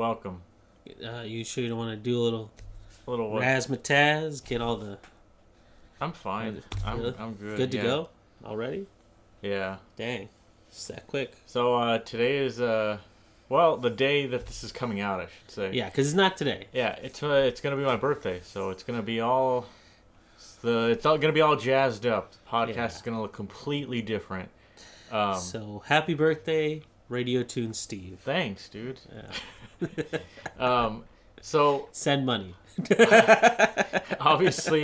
welcome. You sure you don't want to do a little What? razzmatazz? Get all the... I'm fine. Really? I'm good. Good to go? Already? Yeah. Dang. It's that quick. So today is the day that this is coming out, I should say. Yeah, because it's not today. Yeah, it's gonna be my birthday, so it's gonna be all gonna be all jazzed up. The podcast is gonna look completely different. So happy birthday, Radio Toons Steve. Thanks, dude. Yeah. So Send money. obviously,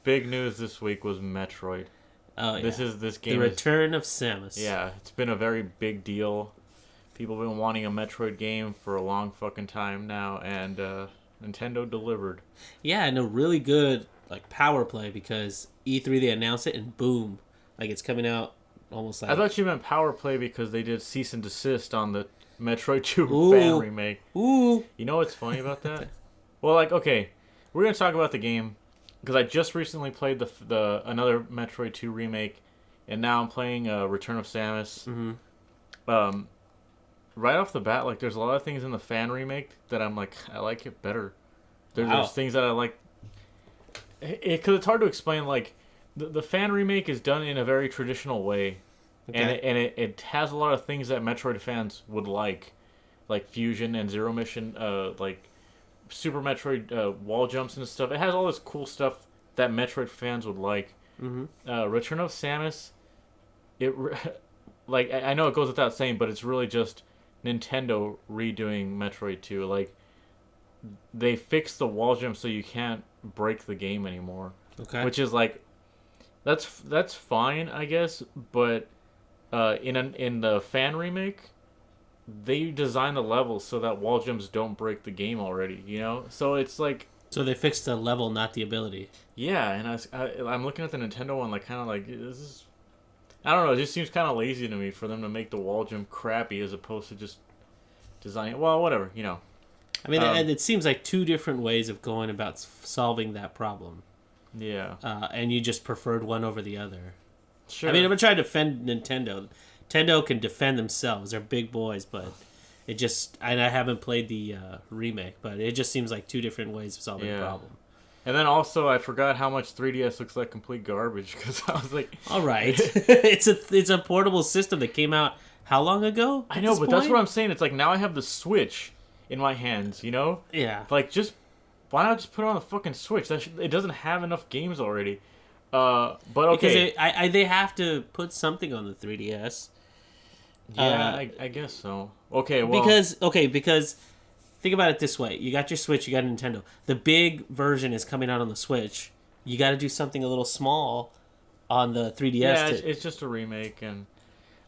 big news this week was Metroid. Oh, yeah. This game. The Return of Samus. Yeah, it's been a very big deal. People have been wanting a Metroid game for a long fucking time now, and Nintendo delivered. Yeah, and a really good power play because E3 they announced it and boom, it's coming out almost like. I thought you meant power play because they did cease and desist on the Metroid 2 Ooh. fan remake. Ooh. You know what's funny about that? Well, okay, we're gonna talk about the game because I just recently played the another Metroid 2 remake, and now I'm playing Return of Samus. Mm-hmm. Right off the bat, there's a lot of things in the fan remake that I'm I like it better. There's things that I like. Because it's hard to explain. The fan remake is done in a very traditional way, Okay. and it has a lot of things that Metroid fans would like fusion and zero mission, Super Metroid wall jumps and stuff. It has all this cool stuff that Metroid fans would like. Mm-hmm. Return of Samus, I know it goes without saying, but it's really just Nintendo redoing Metroid 2. They fixed the wall jump so you can't break the game anymore. Okay. Which is that's fine, I guess, but in the fan remake, they designed the levels so that wall jumps don't break the game already, So it's So they fixed the level, not the ability. yeah, and I'm looking at the Nintendo one this is, I don't know, it just seems kind of lazy to me for them to make the wall jump crappy as opposed to just designing. Well, whatever, I mean, it seems like two different ways of going about solving that problem. Yeah. And you just preferred one over the other. Sure. I mean, I'm going to try to defend Nintendo. Nintendo can defend themselves. They're big boys, but it just... And I haven't played the remake, but it just seems like two different ways of solving the problem. And then also, I forgot how much 3DS looks like complete garbage, because I was like... All right. It's a portable system that came out how long ago? I know, but that's what I'm saying. It's now I have the Switch in my hands, Yeah. Why not just put it on the fucking Switch? It doesn't have enough games already. But okay. Because they have to put something on the 3DS. Yeah, I guess so. Okay, well... Because think about it this way. You got your Switch, you got a Nintendo. The big version is coming out on the Switch. You got to do something a little small on the 3DS. Yeah, it's just a remake. And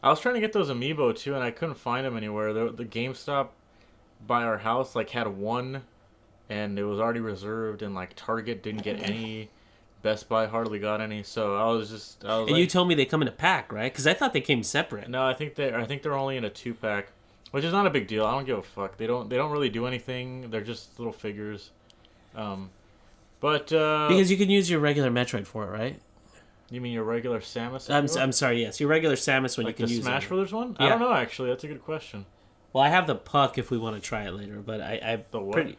I was trying to get those Amiibo, too, and I couldn't find them anywhere. The GameStop by our house, had one, and it was already reserved, and, Target didn't get any. Best Buy hardly got any, so I was and you told me they come in a pack, right? Because I thought they came separate. No, I think they're only in a 2-pack, which is not a big deal. I don't give a fuck. They don't really do anything. They're just little figures. Because you can use your regular Metroid for it, right? You mean your regular Samus? I'm sorry. Yes, your regular Samus when you can use the Smash Brothers one. Yeah. I don't know actually. That's a good question. Well, I have the puck if we want to try it later, but The what?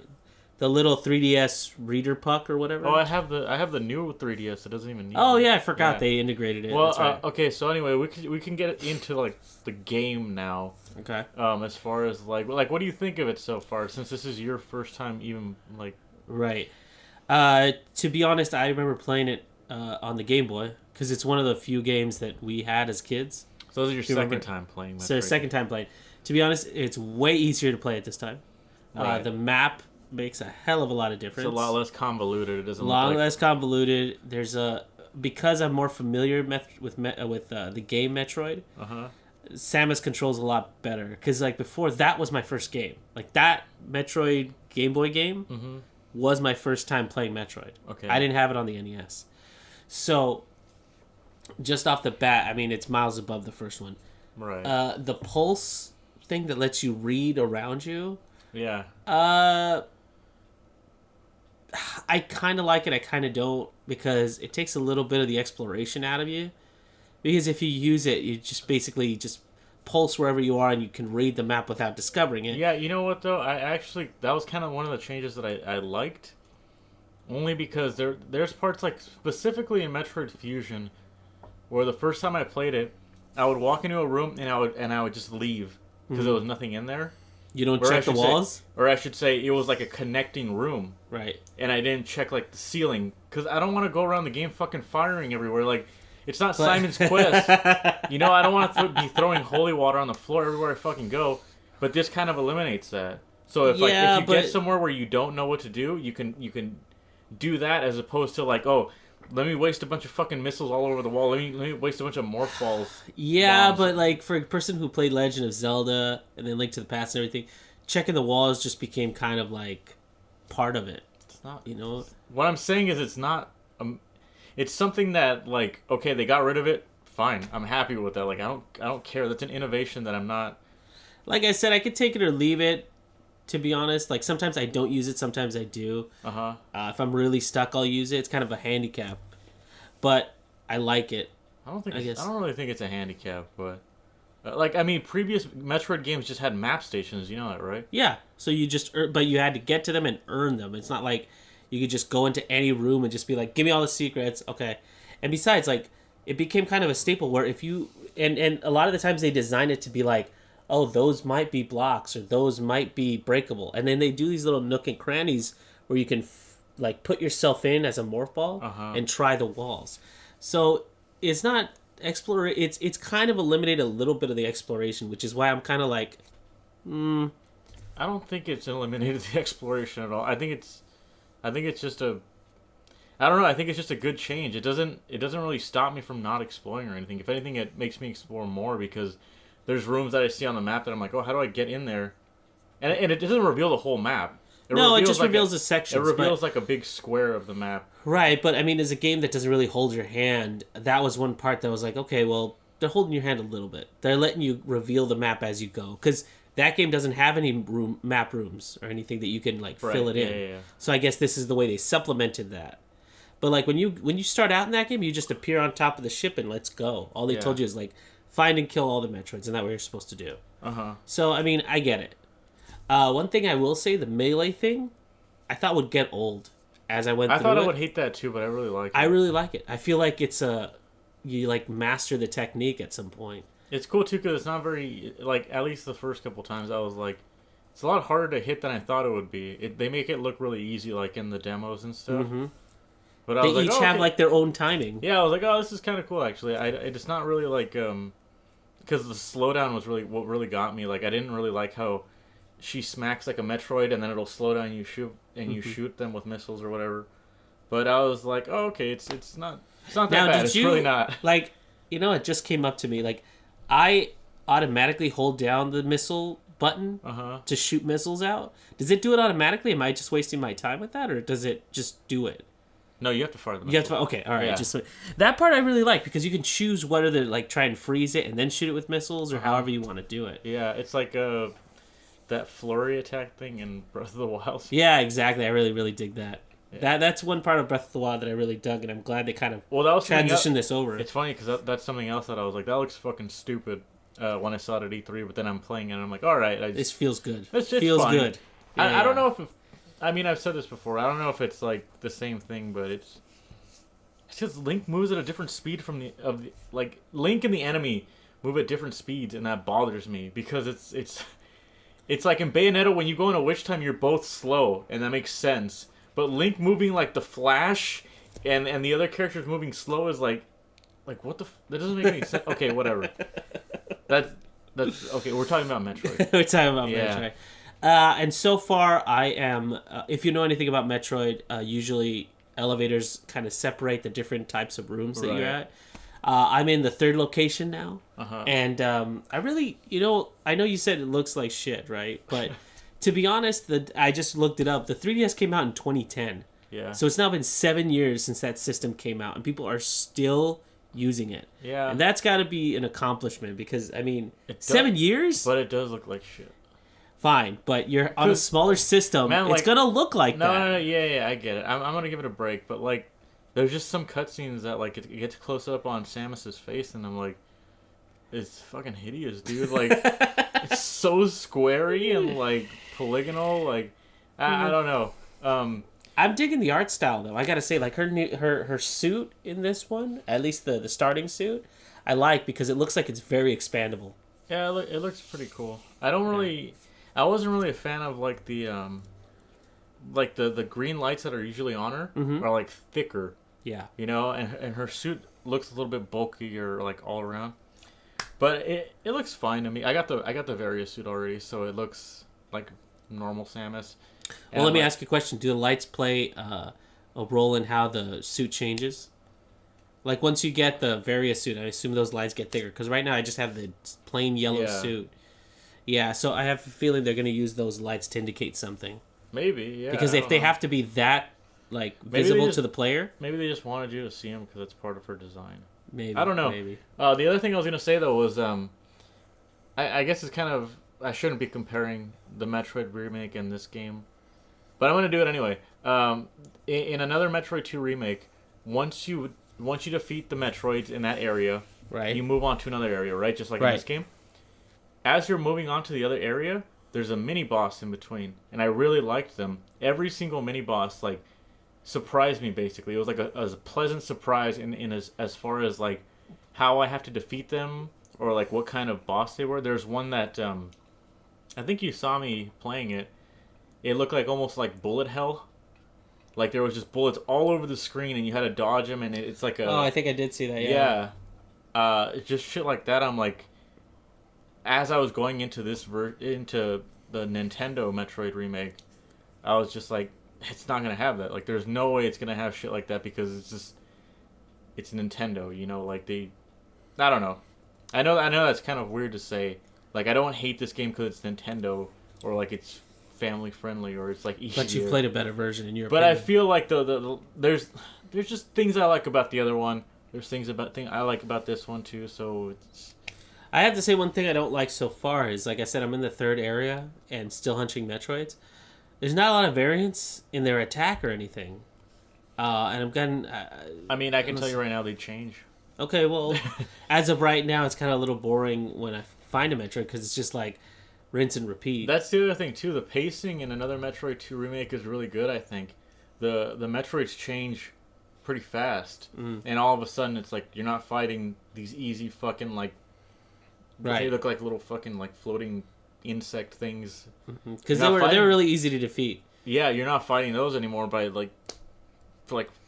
The little 3DS reader puck or whatever. Oh, I have the new 3DS. It doesn't even need. Oh yeah, I forgot they integrated it. Well, right. Okay. So anyway, we can get into the game now. Okay. As far as what do you think of it so far? Since this is your first time, even Right. To be honest, I remember playing it on the Game Boy because it's one of the few games that we had as kids. So this is your second time playing. Metroid. So second time playing. To be honest, it's way easier to play it this time. Right. The map makes a hell of a lot of difference. It's a lot less convoluted. It doesn't. Less convoluted. There's because I'm more familiar with the game Metroid. Samus controls a lot better because before that was my first game. That Metroid Game Boy game was my first time playing Metroid. Okay. I didn't have it on the NES, so just off the bat, I mean it's miles above the first one. Right. The pulse thing that lets you read around you. Yeah. I kind of like it. I kind of don't because it takes a little bit of the exploration out of you. Because if you use it, you just basically just pulse wherever you are and you can read the map without discovering it. Yeah, you know what though? That was kind of one of the changes that I liked, only because there's parts like specifically in Metroid Fusion, where the first time I played it, I would walk into a room and I would just leave because there was nothing in there. You don't check the walls? Or I should say, it was like a connecting room. Right. And I didn't check, like, the ceiling. Because I don't want to go around the game fucking firing everywhere. Like, it's not Simon's Quest. You know, I don't want to be throwing holy water on the floor everywhere I fucking go. But this kind of eliminates that. So if if you get somewhere where you don't know what to do, you can do that as opposed to, like, oh, let me waste a bunch of fucking missiles all over the wall. Let me waste a bunch of morph balls. Yeah, bombs. but like for a person who played Legend of Zelda and then Link to the Past and everything, checking the walls just became kind of like part of it. It's not, you know. What I'm saying is, it's not. It's something that, like, okay, they got rid of it. Fine, I'm happy with that. Like, I don't care. That's an innovation that I'm not. Like I said, I could take it or leave it. To be honest, like sometimes I don't use it, sometimes I do. If I'm really stuck, I'll use it. It's kind of a handicap, but I like it. I don't really think it's a handicap, but like, I mean, previous Metroid games just had map stations. You know that, right? Yeah. So you just, but you had to get to them and earn them. It's not like you could just go into any room and just be like, "Give me all the secrets." Okay. And besides, like, it became kind of a staple where if you and a lot of the times they design it to be like, oh, those might be blocks or those might be breakable. And then they do these little nook and crannies where you can like put yourself in as a morph ball and try the walls. So it's not it's kind of eliminated a little bit of the exploration, which is why I'm kind of like, I don't think it's eliminated the exploration at all. I think it's just a, I don't know. I think it's just a good change. It doesn't really stop me from not exploring or anything. If anything, it makes me explore more because there's rooms that I see on the map that I'm like, oh, how do I get in there? And it doesn't reveal the whole map. It just reveals a section. It reveals like a big square of the map. Right, but I mean, as a game that doesn't really hold your hand, that was one part that was like, okay, well, they're holding your hand a little bit. They're letting you reveal the map as you go. Because that game doesn't have any map rooms or anything that you can like fill it in. Yeah. So I guess this is the way they supplemented that. But like when you start out in that game, you just appear on top of the ship and let's go. All they told you is like, find and kill all the Metroids, and that's what you're supposed to do. So, I mean, I get it. One thing I will say, the melee thing, I thought would get old as I went through it. I thought I would hate that too, but I really like it. I really like it. I feel like it's you like master the technique at some point. It's cool too because it's not very, like, at least the first couple times I was like, it's a lot harder to hit than I thought it would be. They make it look really easy, like in the demos and stuff. But I was they each have like their own timing. Yeah, I was like, oh, this is kind of cool actually. It's not really like because the slowdown was really what really got me. Like, I didn't really like how she smacks like a Metroid and then it'll slow down and you shoot them with missiles or whatever. But I was like, oh, okay, it's not that bad. It's really not. Like, you know, it just came up to me. Like, I automatically hold down the missile button to shoot missiles out. Does it do it automatically? Am I just wasting my time with that, or does it just do it? No, you have to fire the missile. Okay, all right. Yeah. Just that part I really like because you can choose whether to like try and freeze it and then shoot it with missiles or however you want to do it. Yeah, it's like that flurry attack thing in Breath of the Wild. Yeah, exactly. I really, really dig that. Yeah. That's one part of Breath of the Wild that I really dug, and I'm glad they kind of transitioned this over. It's funny because that's something else that I was like, that looks fucking stupid when I saw it at E3, but then I'm playing it and I'm like, all right. This feels good. It feels good. I don't know if... I mean, I've said this before. I don't know if it's like the same thing, but it's just Link moves at a different speed from like Link and the enemy move at different speeds, and that bothers me because it's like in Bayonetta when you go into Witch Time, you're both slow, and that makes sense. But Link moving like the Flash, and the other characters moving slow is like what the that doesn't make any sense. Okay, whatever. That's okay. We're talking about Metroid. We're talking about Metroid. And so far, I am... if you know anything about Metroid, usually elevators kind of separate the different types of rooms that you're at. I'm in the third location now. And I really... I know you said it looks like shit, right? But to be honest, I just looked it up. The 3DS came out in 2010. Yeah. So it's now been 7 years since that system came out, and people are still using it. Yeah. And that's got to be an accomplishment because, I mean, 7 years? But it does look like shit. Fine, but you're on a smaller system. Man, it's gonna look like that. No, yeah, I get it. I'm gonna give it a break, but like, there's just some cutscenes that like it gets close up on Samus's face, and I'm like, is fucking hideous, dude. Like, it's so squarey and like polygonal. Like, I don't know. I'm digging the art style though. I gotta say, like her suit in this one, at least the starting suit, I like because it looks like it's very expandable. Yeah, it looks pretty cool. I wasn't really a fan of like the green lights that are usually on her are like thicker. Yeah. You know, and her suit looks a little bit bulkier like all around. But it looks fine to me. I got the Various suit already, so it looks like normal Samus. Well, let me ask you a question. Do the lights play a role in how the suit changes? Like, once you get the Various suit, I assume those lights get thicker. Because right now I just have the plain yellow suit. Yeah, so I have a feeling they're going to use those lights to indicate something. Maybe, yeah. Because if they have to be that, like, visible to the player... Maybe they just wanted you to see them because it's part of her design. Maybe. I don't know. Maybe. The other thing I was going to say, though, was... I guess it's kind of... I shouldn't be comparing the Metroid remake and this game. But I'm going to do it anyway. In another Metroid 2 remake, once you defeat the Metroids in that area, right, you move on to another area, right? Just like in this game. As you're moving on to the other area, there's a mini boss in between, and I really liked them. Every single mini boss like surprised me. Basically, it was like a pleasant surprise in as far as like how I have to defeat them or like what kind of boss they were. There's one that I think you saw me playing it. It looked like almost like bullet hell. Like there was just bullets all over the screen, and you had to dodge them, and it's like a... Oh, I think I did see that, yeah. Yeah. Just shit like that, I'm like... As I was going into into the Nintendo Metroid remake, I was just like, it's not going to have that. Like, there's no way it's going to have shit like that because it's just... It's Nintendo, you know? Like, they... I don't know. I know that's kind of weird to say. Like, I don't hate this game because it's Nintendo, or like it's... family friendly, or it's like easier. But you played a better version in your But opinion. I feel like there's just things I like about the other one. There's things I like about this one too. So it's... I have to say one thing I don't like so far is, like I said, I'm in the third area and still hunting Metroids. There's not a lot of variance in their attack or anything, and I'm getting. I mean, I can tell you right now they change. Okay, well, as of right now, it's kind of a little boring when I find a Metroid because it's just like rinse and repeat. That's the other thing too. The pacing in another Metroid 2 remake is really good. I think the Metroids change pretty fast, and all of a sudden it's like you're not fighting these easy fucking like. Right. They look like little fucking like floating insect things. Because they were really easy to defeat. Yeah, you're not fighting those anymore. By like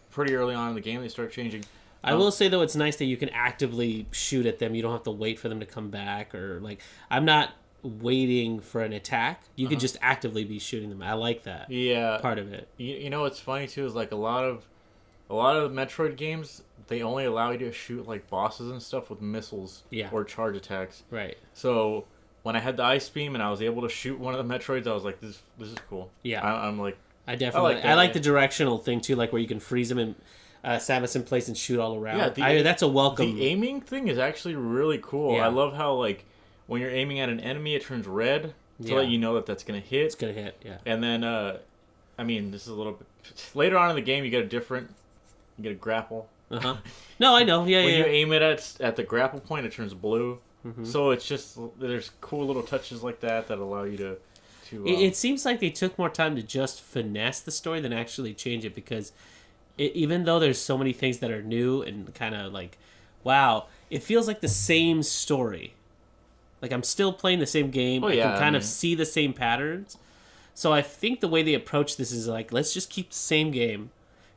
pretty early on in the game, they start changing. I will say though, it's nice that you can actively shoot at them. You don't have to wait for them to come back, or like I'm not waiting for an attack. You could just actively be shooting them. I like that. Yeah, part of it. You know what's funny too is like a lot of Metroid games, they only allow you to shoot like bosses and stuff with missiles or charge attacks. Right. So when I had the ice beam and I was able to shoot one of the Metroids, I was like, this is cool. Yeah. I'm like, I definitely I like the directional thing too, like where you can freeze them and Samus in place and shoot all around. Yeah, that's a welcome. The aiming thing is actually really cool. Yeah. I love how like when you're aiming at an enemy, it turns red to let you know that that's gonna hit. It's gonna hit. Yeah. And then I mean, this is a little bit later on in the game. You get a grapple. No, I know. Yeah, when you aim it at the grapple point, it turns blue. So it's just there's cool little touches like that allow you to. It seems like they took more time to just finesse the story than actually change it, because even though there's so many things that are new and kind of like, wow, it feels like the same story. Like I'm still playing the same game. I can kind of see the same patterns. So I think the way they approach this is like, let's just keep the same game.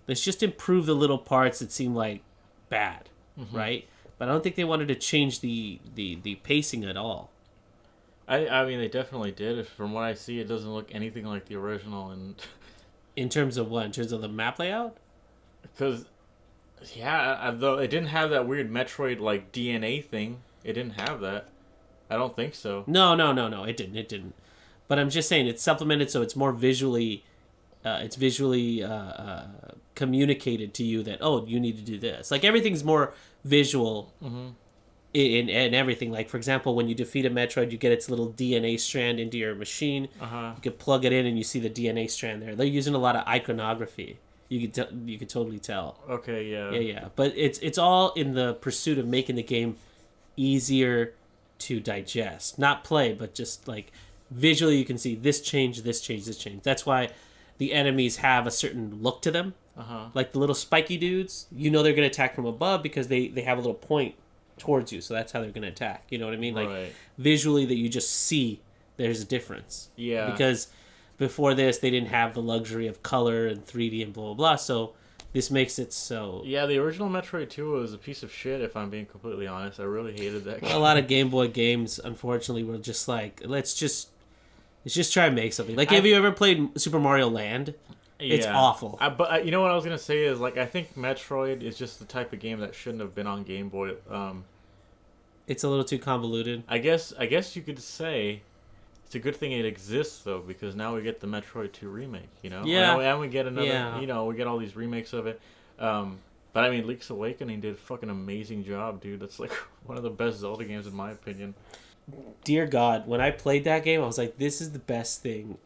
Let's just improve the little parts that seem like bad, right? But I don't think they wanted to change the pacing at all. I mean, they definitely did. From what I see, it doesn't look anything like the original. And in terms of what? In terms of the map layout? Because, though it didn't have that weird Metroid like DNA thing. It didn't have that. I don't think so. No. It didn't. But I'm just saying it's supplemented so it's more visually. It's visually communicated to you that, oh, you need to do this. Like, everything's more visual in everything. Like, for example, when you defeat a Metroid, you get its little DNA strand into your machine. You can plug it in and you see the DNA strand there. They're using a lot of iconography. You could totally tell. Okay, yeah. Yeah. But it's all in the pursuit of making the game easier to digest. Not play, but just like visually you can see this change, this change, this change. That's why the enemies have a certain look to them. Like the little spiky dudes, you know they're going to attack from above because they have a little point towards you, so that's how they're going to attack. You know what I mean? Like visually that you just see there's a difference. Yeah. Because before this, they didn't have the luxury of color and 3D and blah, blah, blah, so this makes it so... Yeah, the original Metroid 2 was a piece of shit, if I'm being completely honest. I really hated that game. A lot of Game Boy games, unfortunately, were just like, let's just try and make something. Like, have you ever played Super Mario Land? It's awful. But you know what I was going to say is, like, I think Metroid is just the type of game that shouldn't have been on Game Boy. It's a little too convoluted. I guess you could say... It's a good thing it exists, though, because now we get the Metroid 2 remake, you know? Yeah. And we get another, you know, we get all these remakes of it. But, I mean, Link's Awakening did a fucking amazing job, dude. That's, like, one of the best Zelda games, in my opinion. Dear God, when I played that game, I was like, this is the best thing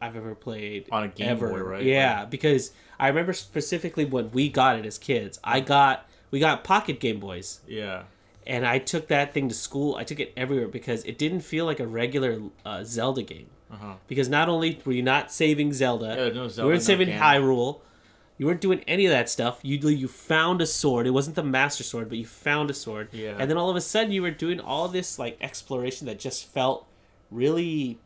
I've ever played. On a Game Boy, right? Yeah, because I remember specifically when we got it as kids. We got pocket Game Boys. Yeah. And I took that thing to school. I took it everywhere because it didn't feel like a regular Zelda game. Because not only were you not saving Zelda, no Zelda, you weren't saving Hyrule, you weren't doing any of that stuff. You found a sword. It wasn't the Master Sword, but you found a sword. Yeah. And then all of a sudden you were doing all this like exploration that just felt really,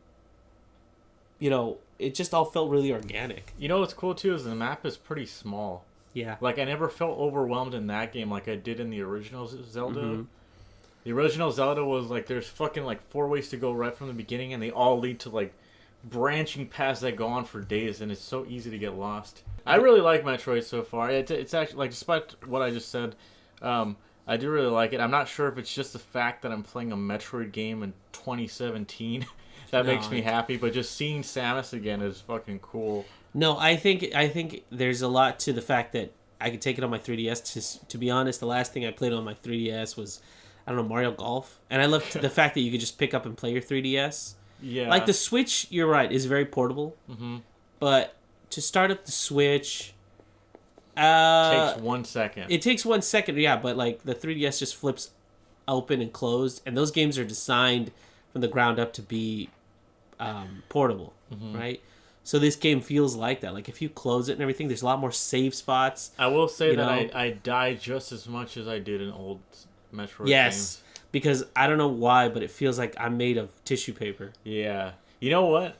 you know, it just all felt really organic. You know what's cool too is the map is pretty small. Yeah. Like, I never felt overwhelmed in that game like I did in the original Zelda. The original Zelda was, like, there's fucking, like, 4 ways to go right from the beginning, and they all lead to, like, branching paths that go on for days, and it's so easy to get lost. I really like Metroid so far. It's actually, like, despite what I just said, I do really like it. I'm not sure if it's just the fact that I'm playing a Metroid game in 2017 that makes me happy, but just seeing Samus again is fucking cool. No, I think there's a lot to the fact that I could take it on my 3DS. To be honest, the last thing I played on my 3DS was, I don't know, Mario Golf. And I loved the fact that you could just pick up and play your 3DS. Yeah. Like, the Switch, you're right, is very portable. But to start up the Switch... takes 1 second. It takes 1 second, yeah, but, like, the 3DS just flips open and closed. And those games are designed from the ground up to be portable, right? So this game feels like that. Like, if you close it and everything, there's a lot more save spots. I will say that I die just as much as I did in old Metroid games. Because I don't know why, but it feels like I'm made of tissue paper. Yeah. You know what?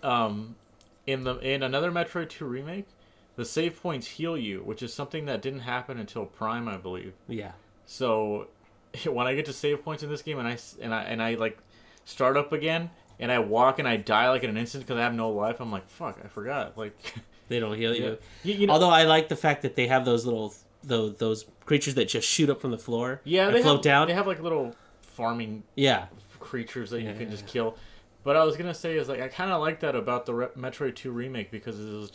In another Metroid 2 remake, the save points heal you, which is something that didn't happen until Prime, I believe. Yeah. So when I get to save points in this game and I like start up again, and I walk and I die like in an instant because I have no life, I'm like, fuck, I forgot. Like, they don't heal you. You know, although I like the fact that they have those little those creatures that just shoot up from the floor. Yeah, they float down. They have like little farming creatures that you can just kill. But I was gonna say is like I kind of like that about the Metroid 2 remake because it's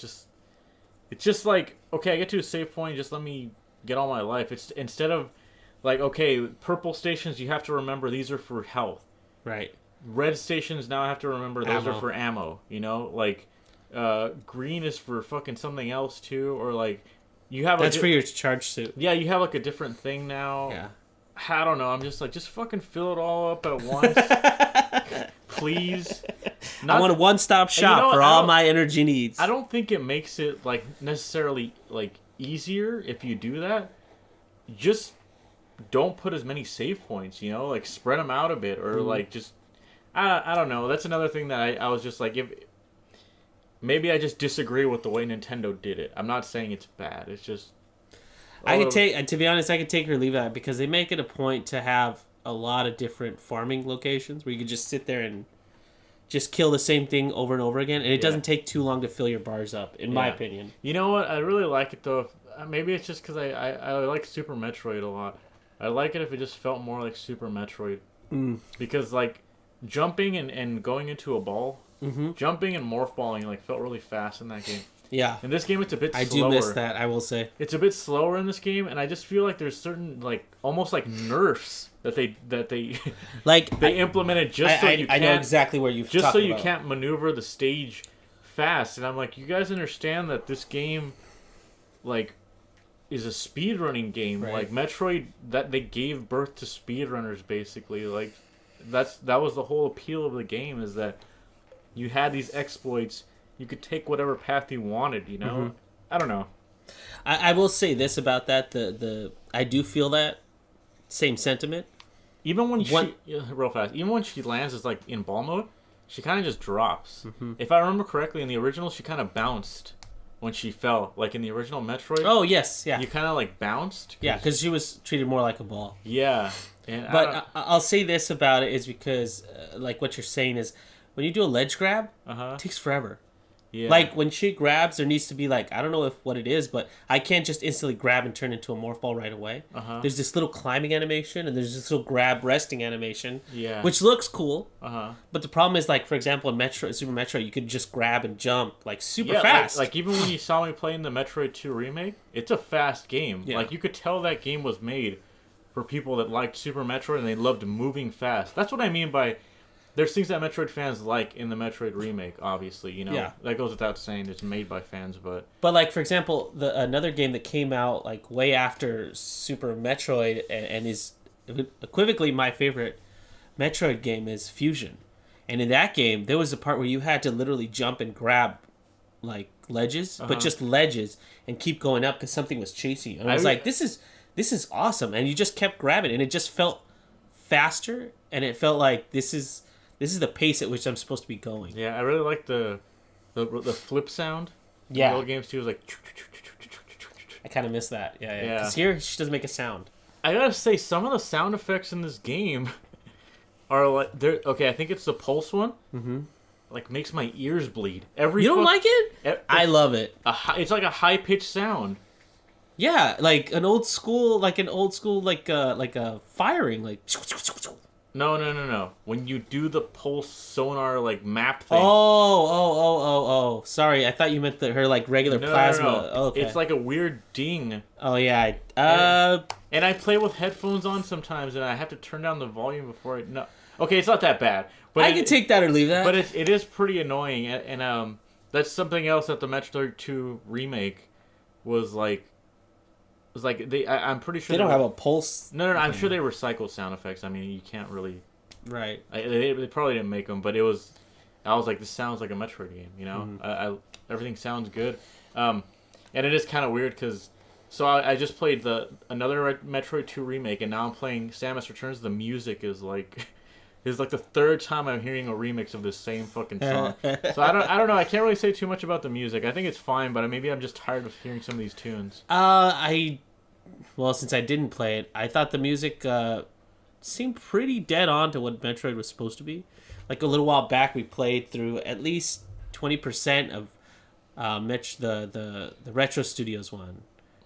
just like, okay, I get to a save point, just let me get all my life. It's instead of like, okay, purple stations you have to remember these are for health. Right. Red stations now I have to remember those are for ammo, you know? Like, green is for fucking something else, too, or, like, you have... That's for your charge suit. Yeah, you have, like, a different thing now. Yeah. I don't know, I'm just like, just fucking fill it all up at once. Please. I want a one-stop shop for all my energy needs. I don't think it makes it, like, necessarily, like, easier if you do that. Just don't put as many save points, you know? Like, spread them out a bit, or, like, just... I don't know. That's another thing that I was just like, if maybe I just disagree with the way Nintendo did it. I'm not saying it's bad. It's just to be honest, I could take or leave that because they make it a point to have a lot of different farming locations where you could just sit there and just kill the same thing over and over again, and it doesn't take too long to fill your bars up, in my opinion. You know what? I really like it though. Maybe it's just because I like Super Metroid a lot. I like it if it just felt more like Super Metroid because like. Jumping and going into a ball, jumping and morph balling like felt really fast in that game. Yeah. In this game, it's a bit slower. I do miss that, I will say. It's a bit slower in this game, and I just feel like there's certain like almost like nerfs that they like they implemented just so you can't. I know exactly where you've just so you can't maneuver the stage fast, and I'm like, you guys understand that this game, like, is a speedrunning game. Right. Like Metroid, that they gave birth to speedrunners basically. Like that was the whole appeal of the game, is that you had these exploits. You could take whatever path you wanted, you know? Mm-hmm. I don't know. I will say this about that: the I do feel that same sentiment. Even when real fast, even when she lands as like in ball mode, she kind of just drops. Mm-hmm. If I remember correctly, in the original, she kind of bounced when she fell. Like in the original Metroid. Oh yes, yeah. You kind of like bounced. Yeah, because she was treated more like a ball. Yeah, and but I'll say this about it is because, like what you're saying is, when you do a ledge grab, it takes forever. Yeah. Like when she grabs, there needs to be like, I don't know what it is, but I can't just instantly grab and turn into a morph ball right away. There's this little climbing animation and there's this little grab resting animation. Yeah. Which looks cool. But the problem is, like, for example, in Super Metroid, you could just grab and jump like super fast. Like even when you saw me playing the Metroid 2 remake, it's a fast game. Yeah. Like you could tell that game was made for people that liked Super Metroid and they loved moving fast. That's what I mean by there's things that Metroid fans like in the Metroid remake, obviously, you know. Yeah. That goes without saying, it's made by fans, but like, for example, another game that came out like way after Super Metroid and is equivocally my favorite Metroid game is Fusion. And in that game, there was a part where you had to literally jump and grab like ledges, but just ledges, and keep going up because something was chasing you. And I was like, this is awesome. And you just kept grabbing, and it just felt faster, and it felt like this is the pace at which I'm supposed to be going. yeah, I really like the flip sound. Yeah. In old games too, it was like. I kind of miss that. Yeah. Yeah. Because here, she doesn't make a sound. I gotta say, some of the sound effects in this game are like, they're okay. I think it's the pulse one. Mm-hmm. Like makes my ears bleed. You don't like it? I love it. It's like a high pitched sound. Yeah, like an old school, like a firing, like. No. When you do the pulse sonar like map thing. Oh. Sorry, I thought you meant her like regular plasma. No. Oh, okay. It's like a weird ding. Oh yeah. And I play with headphones on sometimes, and I have to turn down the volume before I. No. Okay, it's not that bad. But I can take that or leave that. But it is pretty annoying, and that's something else that the Metroid 2 remake was like. I'm pretty sure they don't have a pulse. No. I'm sure they recycled sound effects. I mean, you can't really. Right. They probably didn't make them, but it was. I was like, this sounds like a Metroid game. You know, everything sounds good, and it is kind of weird because. So I just played another Metroid 2 remake, and now I'm playing Samus Returns. The music is like. It's like the third time I'm hearing a remix of this same fucking song. So I don't know. I can't really say too much about the music. I think it's fine, but maybe I'm just tired of hearing some of these tunes. Well, since I didn't play it, I thought the music seemed pretty dead on to what Metroid was supposed to be. Like a little while back, we played through at least 20% of the Retro Studios one,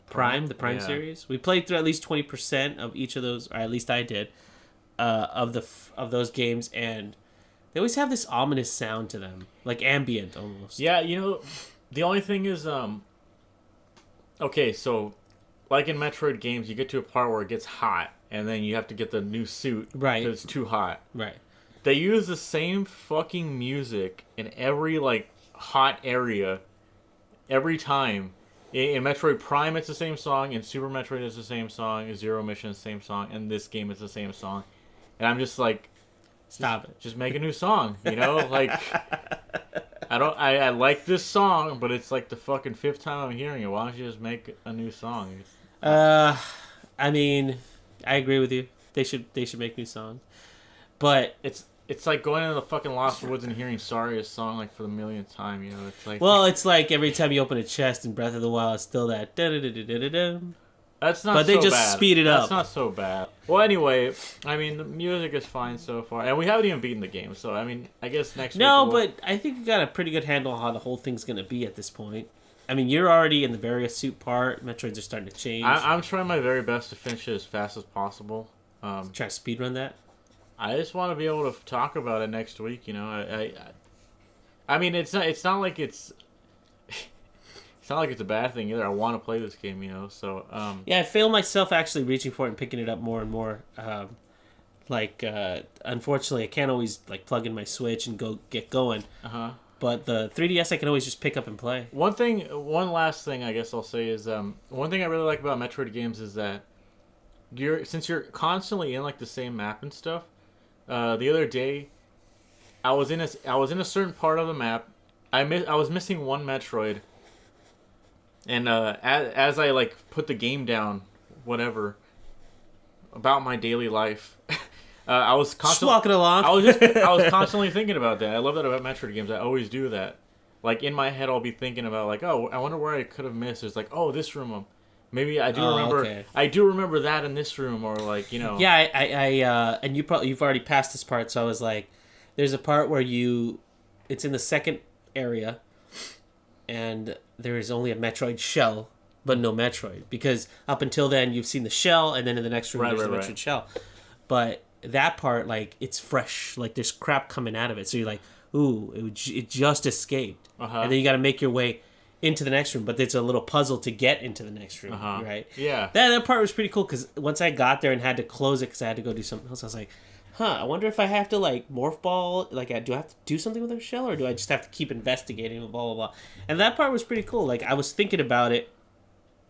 the Prime series. We played through at least 20% of each of those, or at least I did. Of those games, and they always have this ominous sound to them, like ambient almost. Yeah, you know, the only thing is, okay, so like in Metroid games, you get to a part where it gets hot, and then you have to get the new suit, right? Because it's too hot, right? They use the same fucking music in every like hot area, every time. In Metroid Prime, it's the same song. In Super Metroid, it's the same song. In Zero Mission, it's the same song. In this game, it's the same song. And I'm just like, stop it. Just make a new song, you know? Like, I like this song, but it's like the fucking fifth time I'm hearing it. Why don't you just make a new song? I mean, I agree with you. They should make new songs. But it's like going into the fucking Lost Woods and hearing Saria's song like for the millionth time, you know? It's like, well, it's like every time you open a chest in Breath of the Wild, it's still that da-da-da-da-da-da. That's not so bad. But they just speed it up. That's not so bad. Well, anyway, I mean, the music is fine so far. And we haven't even beaten the game, so, I mean, I guess next week but I think you got a pretty good handle on how the whole thing's going to be at this point. I mean, you're already in the various suit part. Metroids are starting to change. I'm trying my very best to finish it as fast as possible. Try to speedrun that? I just want to be able to talk about it next week, you know. I mean, it's not like it's... It's not like it's a bad thing either. I want to play this game, you know. So yeah, I feel myself actually reaching for it and picking it up more and more. Unfortunately, I can't always like plug in my Switch and go get going. but the 3DS I can always just pick up and play. One last thing I guess I'll say is one thing I really like about Metroid games is that since you're constantly in like the same map and stuff. The other day, I was in a certain part of the map. I was missing one Metroid, and as I like put the game down, whatever, about my daily life, I was constantly walking along. I was constantly thinking about that. I love that about Metroid games. I always do that. Like in my head, I'll be thinking about like, oh, I wonder where I could have missed. It's like, oh, this room. Maybe I do remember. Okay. I do remember that in this room, or like Yeah, I and you've already passed this part, so I was like, there's a part where it's in the second area, and there is only a Metroid shell, but no Metroid, because up until then you've seen the shell, and then in the next room there's the Metroid shell, but that part like it's fresh, like there's crap coming out of it, so you're like, ooh, it just escaped, and then you got to make your way into the next room, but it's a little puzzle to get into the next room, right? Yeah. That part was pretty cool, because once I got there and had to close it because I had to go do something else, I was like, I wonder if I have to, like, morph ball, like, do I have to do something with a shell, or do I just have to keep investigating, blah, blah, blah. And that part was pretty cool. Like, I was thinking about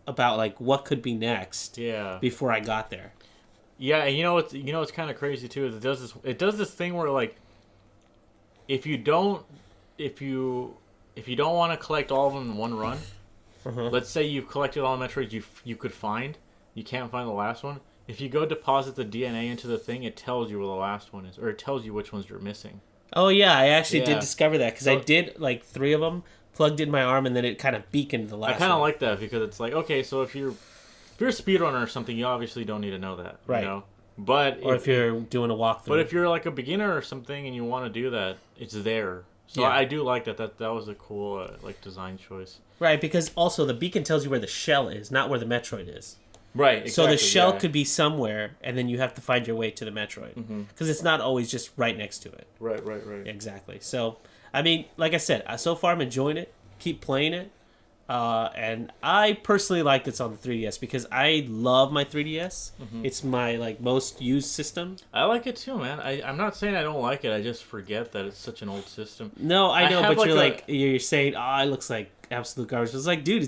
like, what could be next before I got there. Yeah, and what's kind of crazy, too, is it does this thing where, like, if you don't want to collect all of them in one run, let's say you've collected all the Metroids you could find, you can't find the last one. If you go deposit the DNA into the thing, it tells you where the last one is, or it tells you which ones you're missing. Oh yeah, I actually did discover that, because I did like 3 of them plugged in my arm, and then it kind of beaconed the last one. I kind of like that, because it's like, okay, so if you're a speedrunner or something, you obviously don't need to know that, right? You know? But if you're doing a walkthrough. But if you're like a beginner or something and you want to do that, it's there. So I do like that. That was a cool like design choice. Right, because also the beacon tells you where the shell is, not where the Metroid is. Right, exactly. So the shell could be somewhere, and then you have to find your way to the Metroid. Because it's not always just right next to it. Right. Exactly. So, I mean, like I said, so far I'm enjoying it. Keep playing it. And I personally like this on the 3DS, because I love my 3DS. It's my like most used system. I like it too, man. I'm not saying I don't like it. I just forget that it's such an old system. No, I know, but you're saying, it looks like absolute garbage. It's like, dude,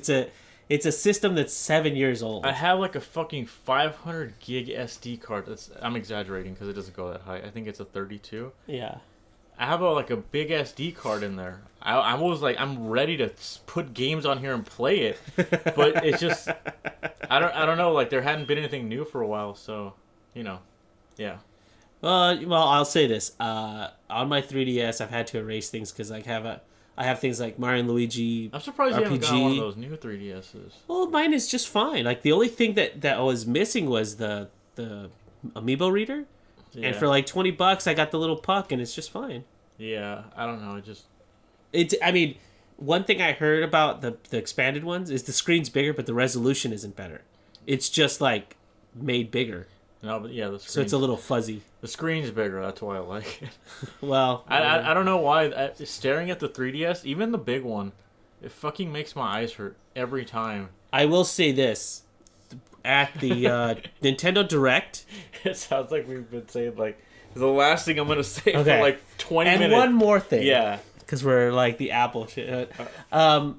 it's a system that's 7 years old. I have like a fucking 500 gig SD card. I'm exaggerating because it doesn't go that high. I think it's a 32. Yeah. I have a big SD card in there. I was like, I'm ready to put games on here and play it, but it's just I don't know. Like there hadn't been anything new for a while, so yeah. Well, I'll say this. On my 3DS, I've had to erase things because I have things like Mario and Luigi. I'm surprised RPG. You haven't got one of those new 3DSs. Well, mine is just fine. Like the only thing that was missing was the Amiibo reader. Yeah. And for like $20, I got the little puck, and it's just fine. Yeah, I don't know. I mean, one thing I heard about the expanded ones is the screen's bigger, but the resolution isn't better. It's just like made bigger. No, but yeah, so it's a little fuzzy. The screen's bigger. That's why I like it. Well, I don't know why. Staring at the 3DS, even the big one, it fucking makes my eyes hurt every time. I will say this. At the Nintendo Direct. It sounds like we've been saying, like, the last thing I'm going to say for, like, 20 minutes. And one more thing. Yeah. Because we're, like, the Apple shit. I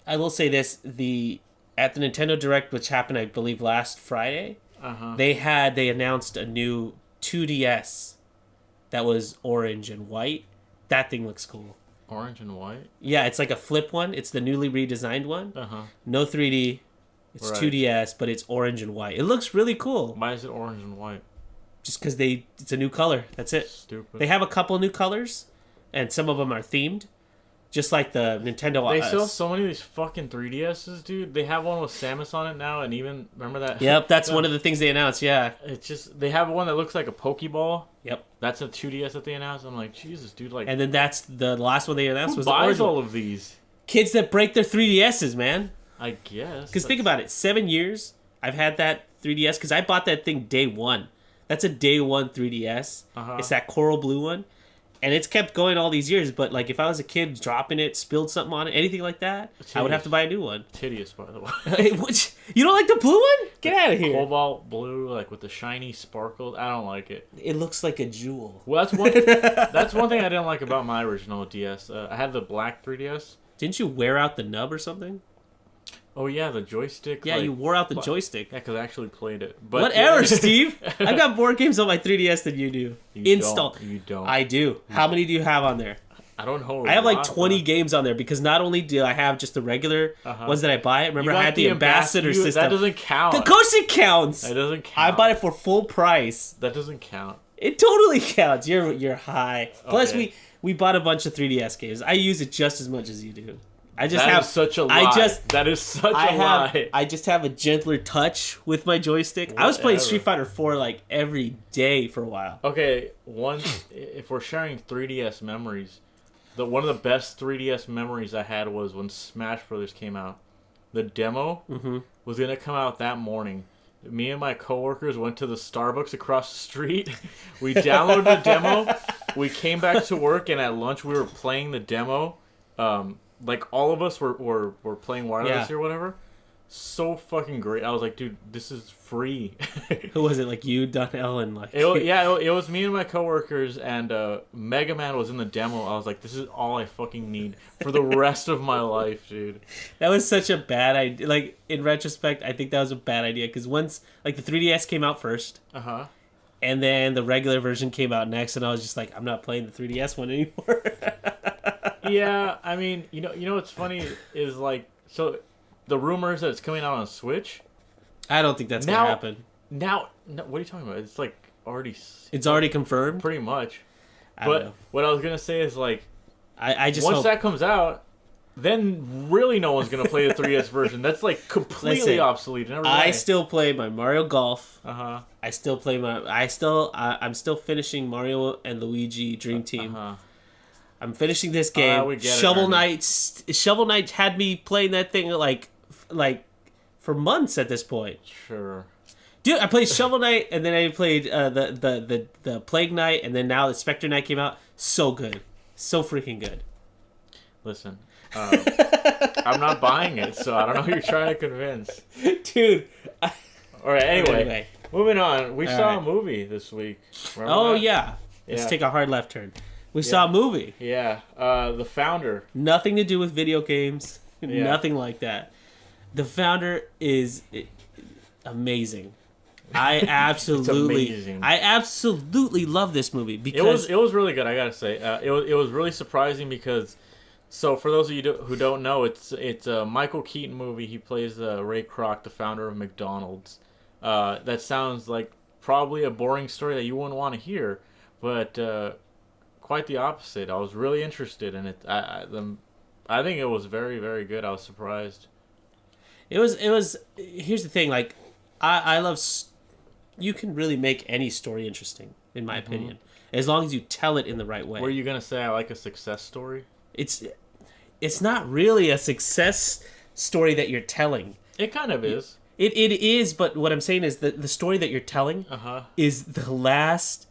will say this. At the Nintendo Direct, which happened, I believe, last Friday, they announced a new 2DS that was orange and white. That thing looks cool. Orange and white? Yeah, it's like a flip one. It's the newly redesigned one. No 3D. It's 2DS, but it's orange and white. It looks really cool. Why is it orange and white? Just because it's a new color. That's it. Stupid. They have a couple new colors, and some of them are themed. Just like the Nintendo. They sell so many of these fucking 3DSs, dude. They have one with Samus on it now, and even, remember that? Yep, that's one of the things they announced, yeah. It's just, they have one that looks like a Pokeball. Yep. That's a 2DS that they announced. I'm like, Jesus, dude. Like. And then that's the last one they announced was the buys all of these? Kids that break their 3DSs, man. I guess. Because think about it. 7 years I've had that 3DS, because I bought that thing day one. That's a day one 3DS. It's that coral blue one. And it's kept going all these years, but like if I was a kid dropping it, spilled something on it, anything like that, I would have to buy a new one. Hideous, by the way. You don't like the blue one? Get out of here. Cobalt blue, like with the shiny sparkles. I don't like it. It looks like a jewel. Well, that's one thing I didn't like about my original DS. I had the black 3DS. Didn't you wear out the nub or something? Oh yeah, the joystick. Yeah, you wore out the joystick. Yeah, because I actually played it. But what error, Steve? I've got more games on my 3DS than you do. You don't. I do. How many do you have on there? I don't know. I have like 20 games on there because not only do I have just the regular ones that I buy. Remember, I had the ambassador system. That doesn't count. Of course it counts. That doesn't count. I bought it for full price. That doesn't count. It totally counts. You're high. Plus, we bought a bunch of 3DS games. I use it just as much as you do. I just such a lie. That is such a lie. I just have a gentler touch with my joystick. Whatever. I was playing Street Fighter 4 like every day for a while. Okay, if we're sharing 3DS memories, one of the best 3DS memories I had was when Smash Brothers came out. The demo was gonna come out that morning. Me and my coworkers went to the Starbucks across the street. We downloaded the demo. We came back to work, and at lunch we were playing the demo. Like all of us were playing wireless or whatever. So fucking great. I was like, dude, this is free. Who was it? Like you, Donnell, and like... It was me and my coworkers, and Mega Man was in the demo. I was like, this is all I fucking need for the rest of my life, dude. That was such a bad idea. Like, in retrospect, I think that was a bad idea, because once, like, the 3DS came out first, and then the regular version came out next, and I was just like, I'm not playing the 3DS one anymore. Yeah, I mean, you know what's funny is, like, so the rumors that it's coming out on Switch. I don't think that's gonna happen. Now, no, what are you talking about? It's like already. It's already confirmed. Pretty much. I don't know. What I was gonna say is like, I just once hope... that comes out, then really no one's gonna play the 3DS version. That's like completely obsolete. I still play my Mario Golf. I still play I'm still finishing Mario and Luigi Dream Team. I'm finishing this game. Shovel Knight had me playing that thing like for months at this point. Sure. Dude, I played Shovel Knight, and then I played the Plague Knight, and then now the Spectre Knight came out. So good. So freaking good. Listen, I'm not buying it, so I don't know who you're trying to convince. Dude. All right, anyway, moving on. We saw a movie this week. Remember that? Yeah. Let's take a hard left turn. We saw a movie. Yeah, The Founder. Nothing to do with video games. Nothing like that. The Founder is amazing. I absolutely love this movie because it was really good. I gotta say, it was really surprising because, so for those of you who don't know, it's a Michael Keaton movie. He plays Ray Kroc, the founder of McDonald's. That sounds like probably a boring story that you wouldn't want to hear, but quite the opposite. I was really interested in it. I think it was very, very good. I was surprised. It was. Here's the thing. Like, I love. You can really make any story interesting, in my opinion, as long as you tell it in the right way. Were you gonna say I like a success story? It's not really a success story that you're telling. It kind of is. It is, but what I'm saying is that the story that you're telling is the last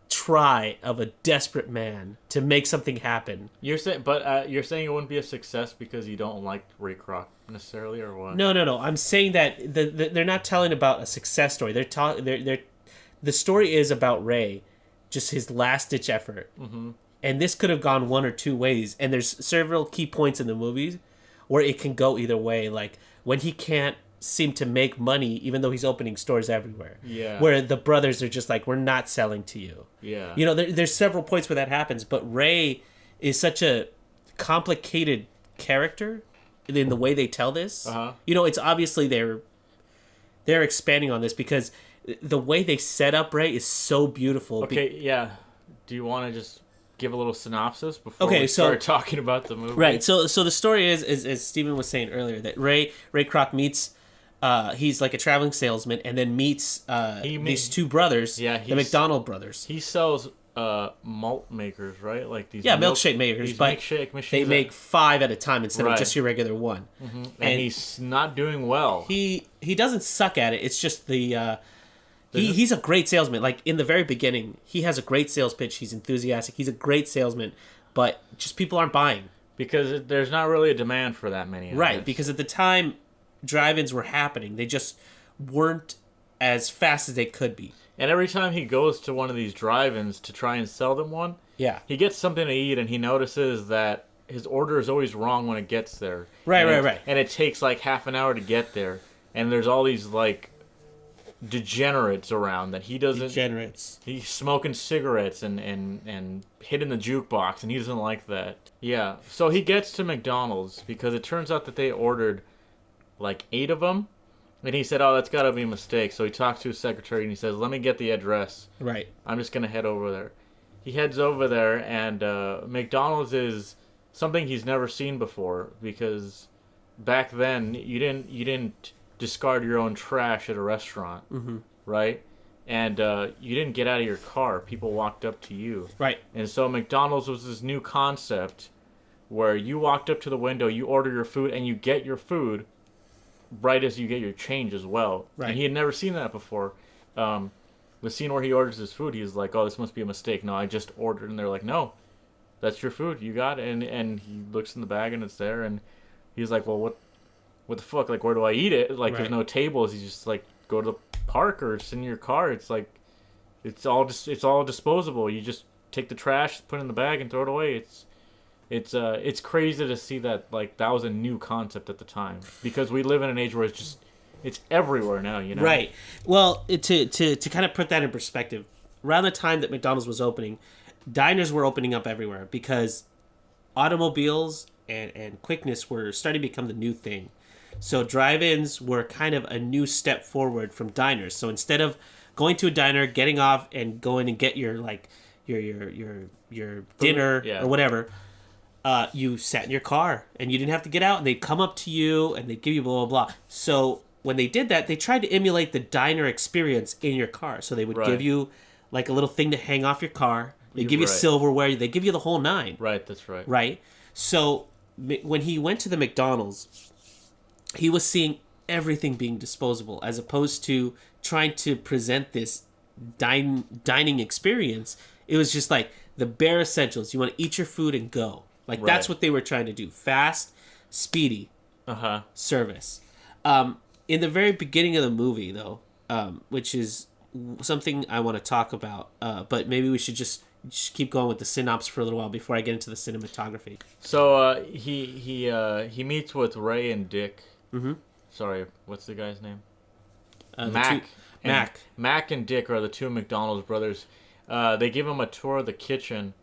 try of a desperate man to make something happen. You're saying it wouldn't be a success because you don't like Ray Kroc necessarily, or what? No. I'm saying that they're not telling about a success story. The story is about Ray, just his last ditch effort, and this could have gone one or two ways. And there's several key points in the movie where it can go either way. Like when he can't seem to make money even though he's opening stores everywhere. Yeah. Where the brothers are just like, we're not selling to you. Yeah. You know, there's several points where that happens, but Ray is such a complicated character in the way they tell this. You know, it's obviously they're expanding on this because the way they set up Ray is so beautiful. Okay, yeah. Do you want to just give a little synopsis before we start talking about the movie? Right. So the story is as Steven was saying earlier, that Ray Kroc meets he's like a traveling salesman, and then meets these two brothers, the McDonald brothers. He sells malt makers, right? Like these milkshake makers, but milkshake machines. They make 5 at a time instead of just your regular one. And he's not doing well. He doesn't suck at it. It's just the He's a great salesman. Like, in the very beginning, he has a great sales pitch. He's enthusiastic. He's a great salesman. But just people aren't buying. Because there's not really a demand for that many. Right, because at the time, drive-ins were happening. They just weren't as fast as they could be. And every time he goes to one of these drive-ins to try and sell them one, yeah, he gets something to eat, and he notices that his order is always wrong when it gets there. Right. And it takes like half an hour to get there. And there's all these like degenerates around that he doesn't. Degenerates. He's smoking cigarettes and hitting the jukebox, and he doesn't like that. Yeah. So he gets to McDonald's because it turns out that they ordered like 8 of them. And he said, "Oh, that's got to be a mistake." So he talks to his secretary and he says, "Let me get the address. Right. I'm just gonna head over there." He heads over there, and McDonald's is something he's never seen before, because back then you didn't discard your own trash at a restaurant, right? And you didn't get out of your car. People walked up to you, right? And so McDonald's was this new concept where you walked up to the window, you order your food, and you get your food right as you get your change as well. Right. And he had never seen that before. The scene where he orders his food, he's like, "Oh, this must be a mistake. No, I just ordered." And they're like, "No, that's your food. You got it." And he looks in the bag and it's there. And he's like, "Well, what the fuck? Like, where do I eat it? Like, There's no tables." He's just like, "Go to the park or it's in your car." It's like, it's all disposable. You just take the trash, put it in the bag, and throw it away. It's crazy to see that, like, that was a new concept at the time, because we live in an age where it's everywhere now, you know? Right. Well, to kind of put that in perspective, around the time that McDonald's was opening, diners were opening up everywhere because automobiles and quickness were starting to become the new thing. So drive-ins were kind of a new step forward from diners. So instead of going to a diner, getting off, and going and get your dinner or whatever, you sat in your car and you didn't have to get out, and they'd come up to you and they'd give you blah, blah, blah. So when they did that, they tried to emulate the diner experience in your car. So they would give you like a little thing to hang off your car. They give you silverware. They give you the whole nine. Right, that's right. Right? So when he went to the McDonald's, he was seeing everything being disposable, as opposed to trying to present this dining experience. It was just like the bare essentials. You want to eat your food and go. Like, that's what they were trying to do. Fast, speedy service. In the very beginning of the movie, though, which is something I want to talk about, but maybe we should just keep going with the synopsis for a little while before I get into the cinematography. So he meets with Ray and Dick. Mm-hmm. Sorry, what's the guy's name? Mac. Mac and Dick are the two McDonald's brothers. They give him a tour of the kitchen,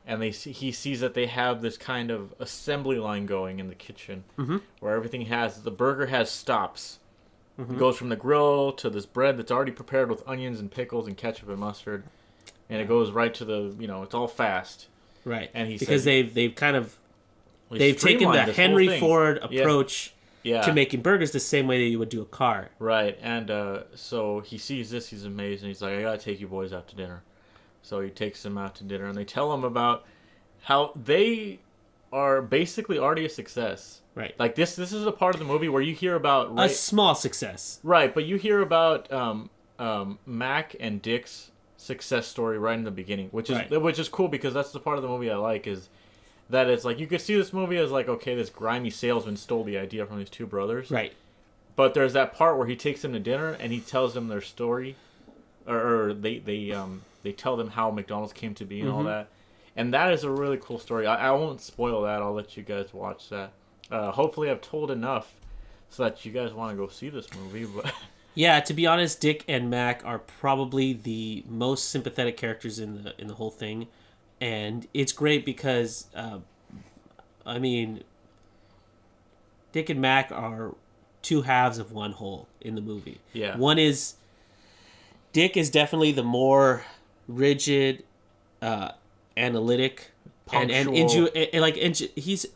and he sees that they have this kind of assembly line going in the kitchen, where everything the burger has stops. It goes from the grill to this bread that's already prepared with onions and pickles and ketchup and mustard, and it goes right to the, it's all fast. Right. And because they've taken the Henry Ford approach to making burgers the same way that you would do a car. Right. And so he sees this, he's amazed, and he's like, "I gotta take you boys out to dinner." So he takes them out to dinner, and they tell him about how they are basically already a success. Right. Like, this is a part of the movie where you hear about... a small success. Right, but you hear about Mac and Dick's success story right in the beginning, which is cool, because that's the part of the movie I like, is that it's like, you could see this movie as like, okay, this grimy salesman stole the idea from these two brothers. Right. But there's that part where he takes them to dinner, and he tells them their story, or they tell them how McDonald's came to be and all that. And that is a really cool story. I won't spoil that. I'll let you guys watch that. Hopefully I've told enough so that you guys want to go see this movie. But yeah, to be honest, Dick and Mac are probably the most sympathetic characters in the whole thing. And it's great because, Dick and Mac are two halves of one whole in the movie. Yeah. Dick is definitely the more rigid, analytic, he's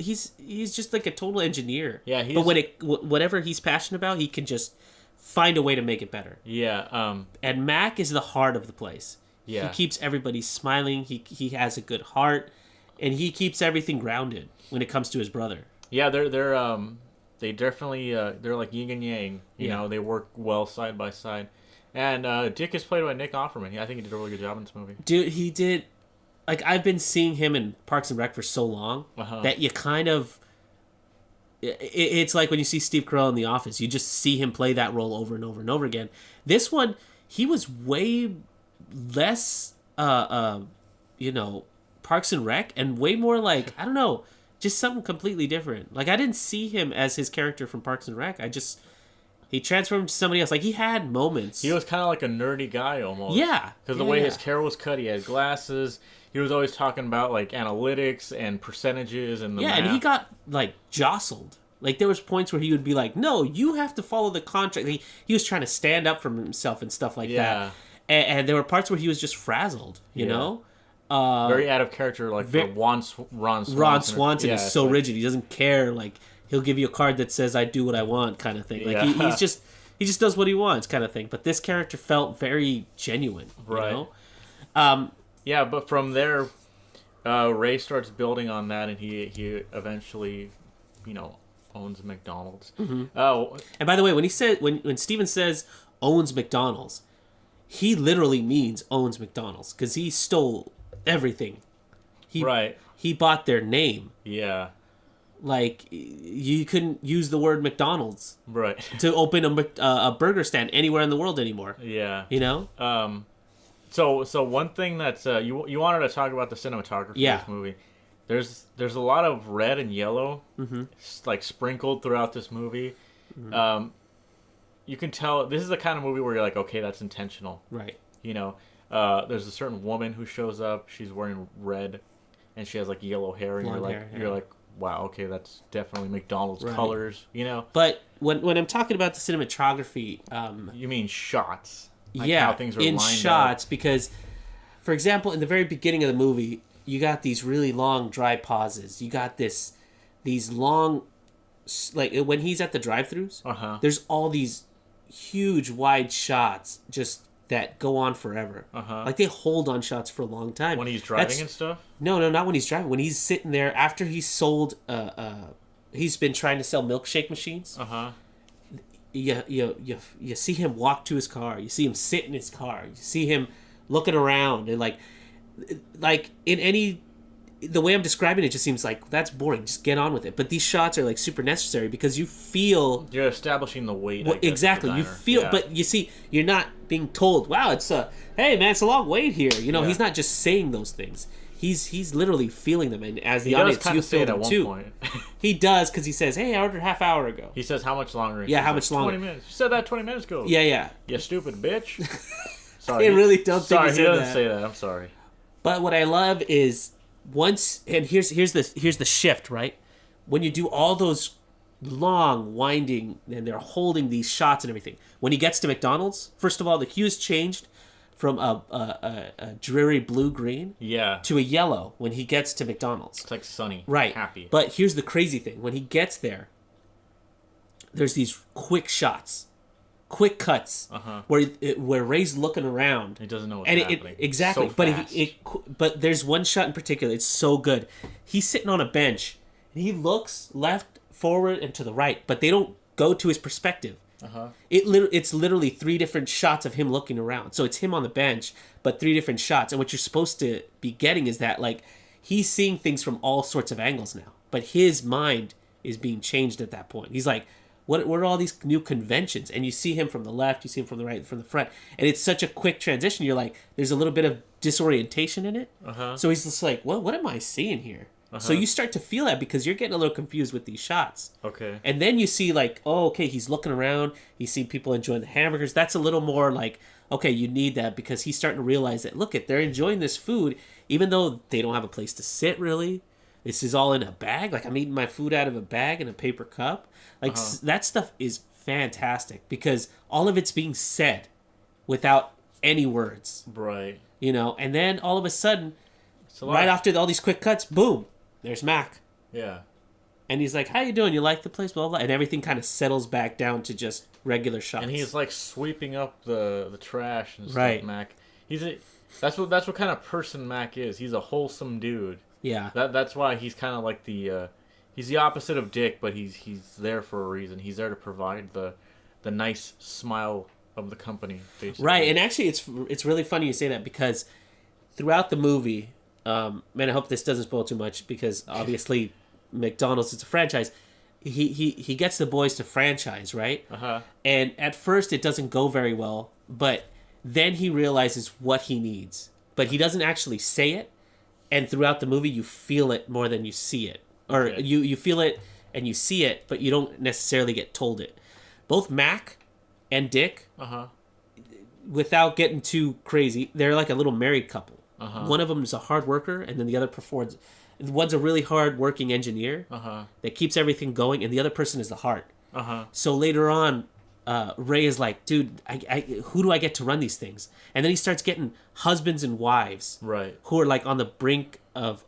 just like a total engineer. Yeah, but whatever he's passionate about, he can just find a way to make it better. Yeah. And Mac is the heart of the place. Yeah. He keeps everybody smiling. He has a good heart, and he keeps everything grounded when it comes to his brother. Yeah, they definitely they're like yin and yang. You know, they work well side by side. And Dick is played by Nick Offerman. I think he did a really good job in this movie. Dude, he did. Like, I've been seeing him in Parks and Rec for so long that you kind of. It's like when you see Steve Carell in The Office. You just see him play that role over and over and over again. This one, he was way less, Parks and Rec, and way more like, I don't know, just something completely different. Like, I didn't see him as his character from Parks and Rec. He transformed to somebody else. Like, he had moments. He was kind of like a nerdy guy almost. Yeah. Because the way his hair was cut, he had glasses. He was always talking about, like, analytics and percentages and the math. And he got, like, jostled. Like, there was points where he would be like, no, you have to follow the contract. He was trying to stand up for himself and stuff like that. And there were parts where he was just frazzled, you know? Very out of character, like Ron Swanson. Ron Swanson is so rigid. He doesn't care, like... He'll give you a card that says "I do what I want" kind of thing. Like he just does what he wants kind of thing. But this character felt very genuine, right? You know? But from there, Ray starts building on that, and he eventually, owns McDonald's. Mm-hmm. And by the way, when Steven says owns McDonald's, he literally means owns McDonald's because he stole everything. He bought their name. Yeah. Like, you couldn't use the word McDonald's to open a burger stand anywhere in the world anymore. Yeah. You know? So one thing that's... you wanted to talk about the cinematography of this movie. There's a lot of red and yellow, like, sprinkled throughout this movie. Mm-hmm. You can tell... This is the kind of movie where you're like, okay, that's intentional. Right. There's a certain woman who shows up. She's wearing red, and she has, like, yellow hair, and you're like... Wow, okay, that's definitely McDonald's colors, But when I'm talking about the cinematography... you mean shots. Like how things are in lined shots, up. Because, for example, in the very beginning of the movie, you got these really long, dry pauses. You got these long... Like, when he's at the drive-thrus, there's all these huge, wide shots just... that go on forever. Like, they hold on shots for a long time. When he's driving and stuff? No, not when he's driving. When he's sitting there, after he's sold... he's been trying to sell milkshake machines. You see him walk to his car. You see him sit in his car. You see him looking around. And, like in any... The way I'm describing it just seems like, that's boring. Just get on with it. But these shots are, like, super necessary because you feel... You're establishing the weight, well, exactly. You feel... But, you see, you're not being told, wow, it's hey, man, it's a long wait here. He's not just saying those things. He's literally feeling them. And as the audience, you feel them, too. Point. He does, because he says, hey, I ordered half hour ago. He says, how much longer? How much longer? 20 minutes. You said that 20 minutes ago. Yeah. You stupid bitch. Sorry. I really don't think he said that. Sorry, he doesn't say that. I'm sorry. But what I love is... and here's the shift, right? When you do all those long winding and they're holding these shots and everything. When he gets to McDonald's, first of all, the hue's changed from a dreary blue-green to a yellow when he gets to McDonald's. It's like sunny, right? Happy. But here's the crazy thing: when he gets there, there's these quick shots, quick cuts, where Ray's looking around. He doesn't know what's happening. Exactly. So but there's one shot in particular. It's so good. He's sitting on a bench, and he looks left, forward, and to the right, but they don't go to his perspective. It's literally 3 different shots of him looking around. So it's him on the bench, but 3 different shots. And what you're supposed to be getting is that, like, he's seeing things from all sorts of angles now, but his mind is being changed at that point. He's like, what are all these new conventions? And you see him from the left, you see him from the right, from the front. And it's such a quick transition. You're like, there's a little bit of disorientation in it. So he's just like, what am I seeing here? So you start to feel that because you're getting a little confused with these shots. Okay. And then you see, like, oh, okay, he's looking around. He's seeing people enjoying the hamburgers. That's a little more like, okay, you need that because he's starting to realize that, look, they're enjoying this food, even though they don't have a place to sit, really. This is all in a bag. Like, I'm eating my food out of a bag in a paper cup. Like, that stuff is fantastic because all of it's being said without any words. Right. And then all of a sudden, right after all these quick cuts, boom, there's Mac. Yeah. And he's like, how you doing? You like the place? Blah, blah, blah. And everything kind of settles back down to just regular shots. And he's, like, sweeping up the trash and stuff, right. Mac. That's what kind of person Mac is. He's a wholesome dude. Yeah. That's why he's kind of like he's the opposite of Dick, but he's there for a reason. He's there to provide the nice smile the company, basically. Right, and actually, it's really funny you say that because throughout the movie, man, I hope this doesn't spoil too much because obviously McDonald's is a franchise. He gets the boys to franchise, right? And at first it doesn't go very well, but then he realizes what he needs, but he doesn't actually say it. And throughout the movie, you feel it more than you see it, or you feel it and you see it, but you don't necessarily get told it. Both Mac and Dick, without getting too crazy, they're like a little married couple. One of them is a hard worker, and then the other performs. One's a really hard working engineer that keeps everything going, and the other person is the heart. So later on, Ray is like, dude, who do I get to run these things? And then he starts getting husbands and wives who are like on the brink of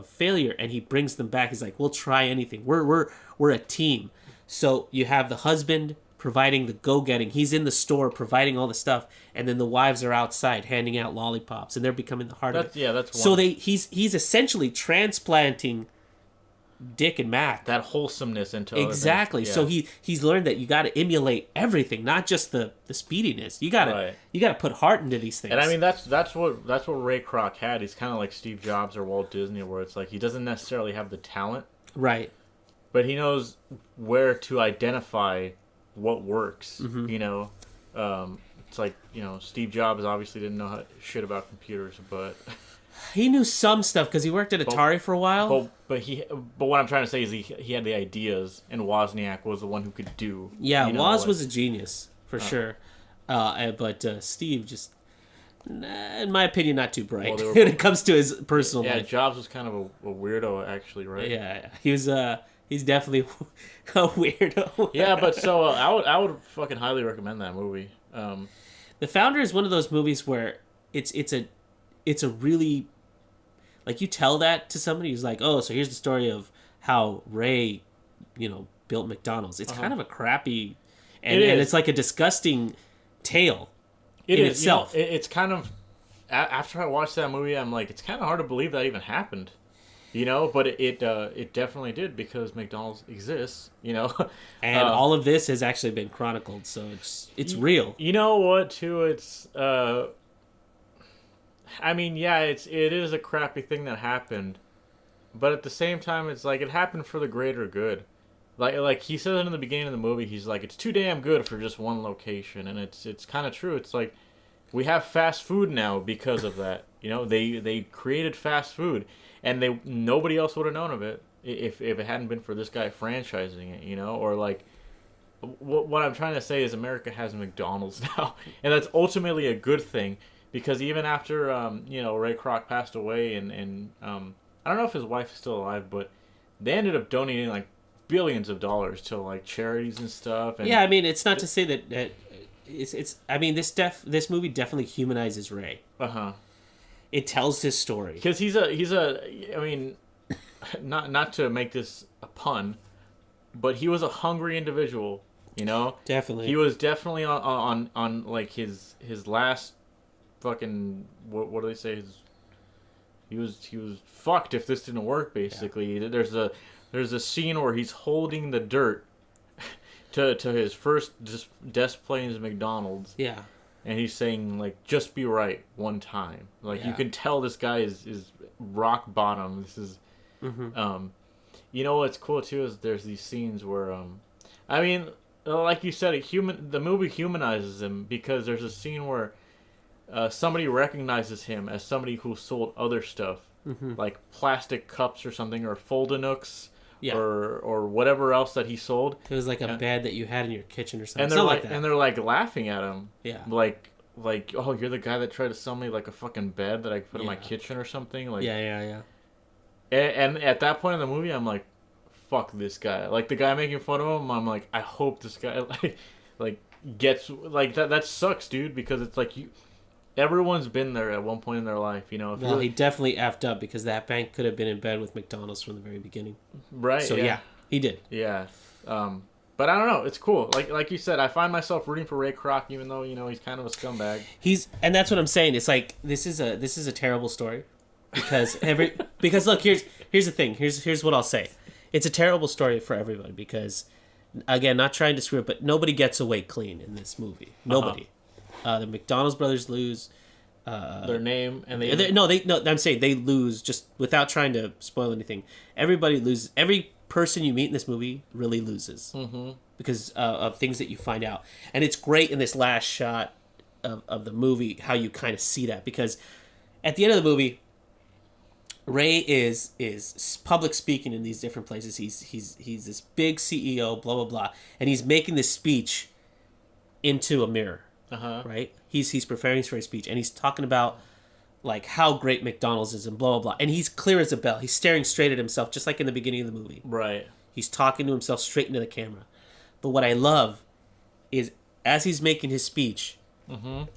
failure, and he brings them back. He's like, we'll try anything. We're a team. So you have the husband providing the go-getting. He's in the store providing all the stuff, and then the wives are outside handing out lollipops, and they're becoming the heart of it. Yeah, that's one. So he's essentially transplanting Dick and Mac, that wholesomeness into exactly. Yeah. So he's learned that you got to emulate everything, not just the speediness. You got to put heart into these things. And I mean that's what Ray Kroc had. He's kind of like Steve Jobs or Walt Disney, where it's like he doesn't necessarily have the talent, right? But he knows where to identify what works. You know, it's like, you know, Steve Jobs obviously didn't know shit about computers, but he knew some stuff because he worked at Atari for a while. But what I'm trying to say is he had the ideas, and Wozniak was the one who could do. Yeah, Woz was a genius for sure, but Steve just, in my opinion, not too bright when it comes to his personal life. Yeah, Jobs was kind of a weirdo, actually, right? Yeah, he was. He's definitely a weirdo. Yeah, but so I would fucking highly recommend that movie. The Founder is one of those movies where it's a really, like, you tell that to somebody who's like, oh, so here's the story of how Ray, built McDonald's. It's kind of a crappy, and it's like a disgusting tale in itself. It's kind of, after I watched that movie, I'm like, it's kind of hard to believe that even happened. But it definitely did, because McDonald's exists, And all of this has actually been chronicled, so it's real. You know what, too? It's, I mean, yeah, it is a crappy thing that happened, but at the same time, it's like, it happened for the greater good. Like he says in the beginning of the movie, he's like, it's too damn good for just one location, and it's kind of true. It's like, we have fast food now because of that. They created fast food, and nobody else would have known of it if it hadn't been for this guy franchising it, or like, what I'm trying to say is America has McDonald's now, and that's ultimately a good thing, because even after Ray Kroc passed away, and I don't know if his wife is still alive, but they ended up donating like billions of dollars to like charities and stuff. And yeah, I mean, it's not to say that it's. I mean, this movie definitely humanizes Ray. It tells his story, because he's a. I mean, not to make this a pun, but he was a hungry individual. Definitely. He was definitely on like his last fucking, what do they say? He was fucked if this didn't work. Basically, yeah. There's a scene where he's holding the dirt to his first desk planes McDonald's. Yeah. And he's saying, like, just be right one time. Like, you can tell this guy is rock bottom. This is, what's cool too is there's these scenes where, I mean, like you said, the movie humanizes him, because there's a scene where somebody recognizes him as somebody who sold other stuff, like plastic cups or something, or Foldanooks. Yeah. Or whatever else that he sold. It was like a bed that you had in your kitchen or something. And they're like that. And they're like laughing at him. Yeah. Like, oh, you're the guy that tried to sell me like a fucking bed that I put in my kitchen or something. Like, yeah. And at that point in the movie, I'm like, fuck this guy. Like, the guy making fun of him, I'm like, I hope this guy like gets like that sucks, dude, because it's like everyone's been there at one point in their life, Well, he definitely effed up, because that bank could have been in bed with McDonald's from the very beginning. Right. So yeah he did. Yeah. But I don't know. It's cool. Like you said, I find myself rooting for Ray Kroc, even though he's kind of a scumbag. And that's what I'm saying. It's like this is a terrible story, because because look, here's the thing. Here's what I'll say. It's a terrible story for everybody, because Again, not trying to screw it, but nobody gets away clean in this movie. Nobody. The McDonald's brothers lose. Their name and no, I'm saying they lose just without trying to spoil anything. Everybody loses. Every person you meet in this movie really loses because of things that you find out, and it's great in this last shot of the movie how you kind of see that, because at the end of the movie, Ray is public speaking in these different places. He's this big CEO, blah blah blah, and he's making this speech into a mirror. Right? He's preparing for his speech, and he's talking about like how great McDonald's is and blah blah blah. And he's clear as a bell. He's staring straight at himself, just like in the beginning of the movie. Right. He's talking to himself straight into the camera. But what I love is as he's making his speech,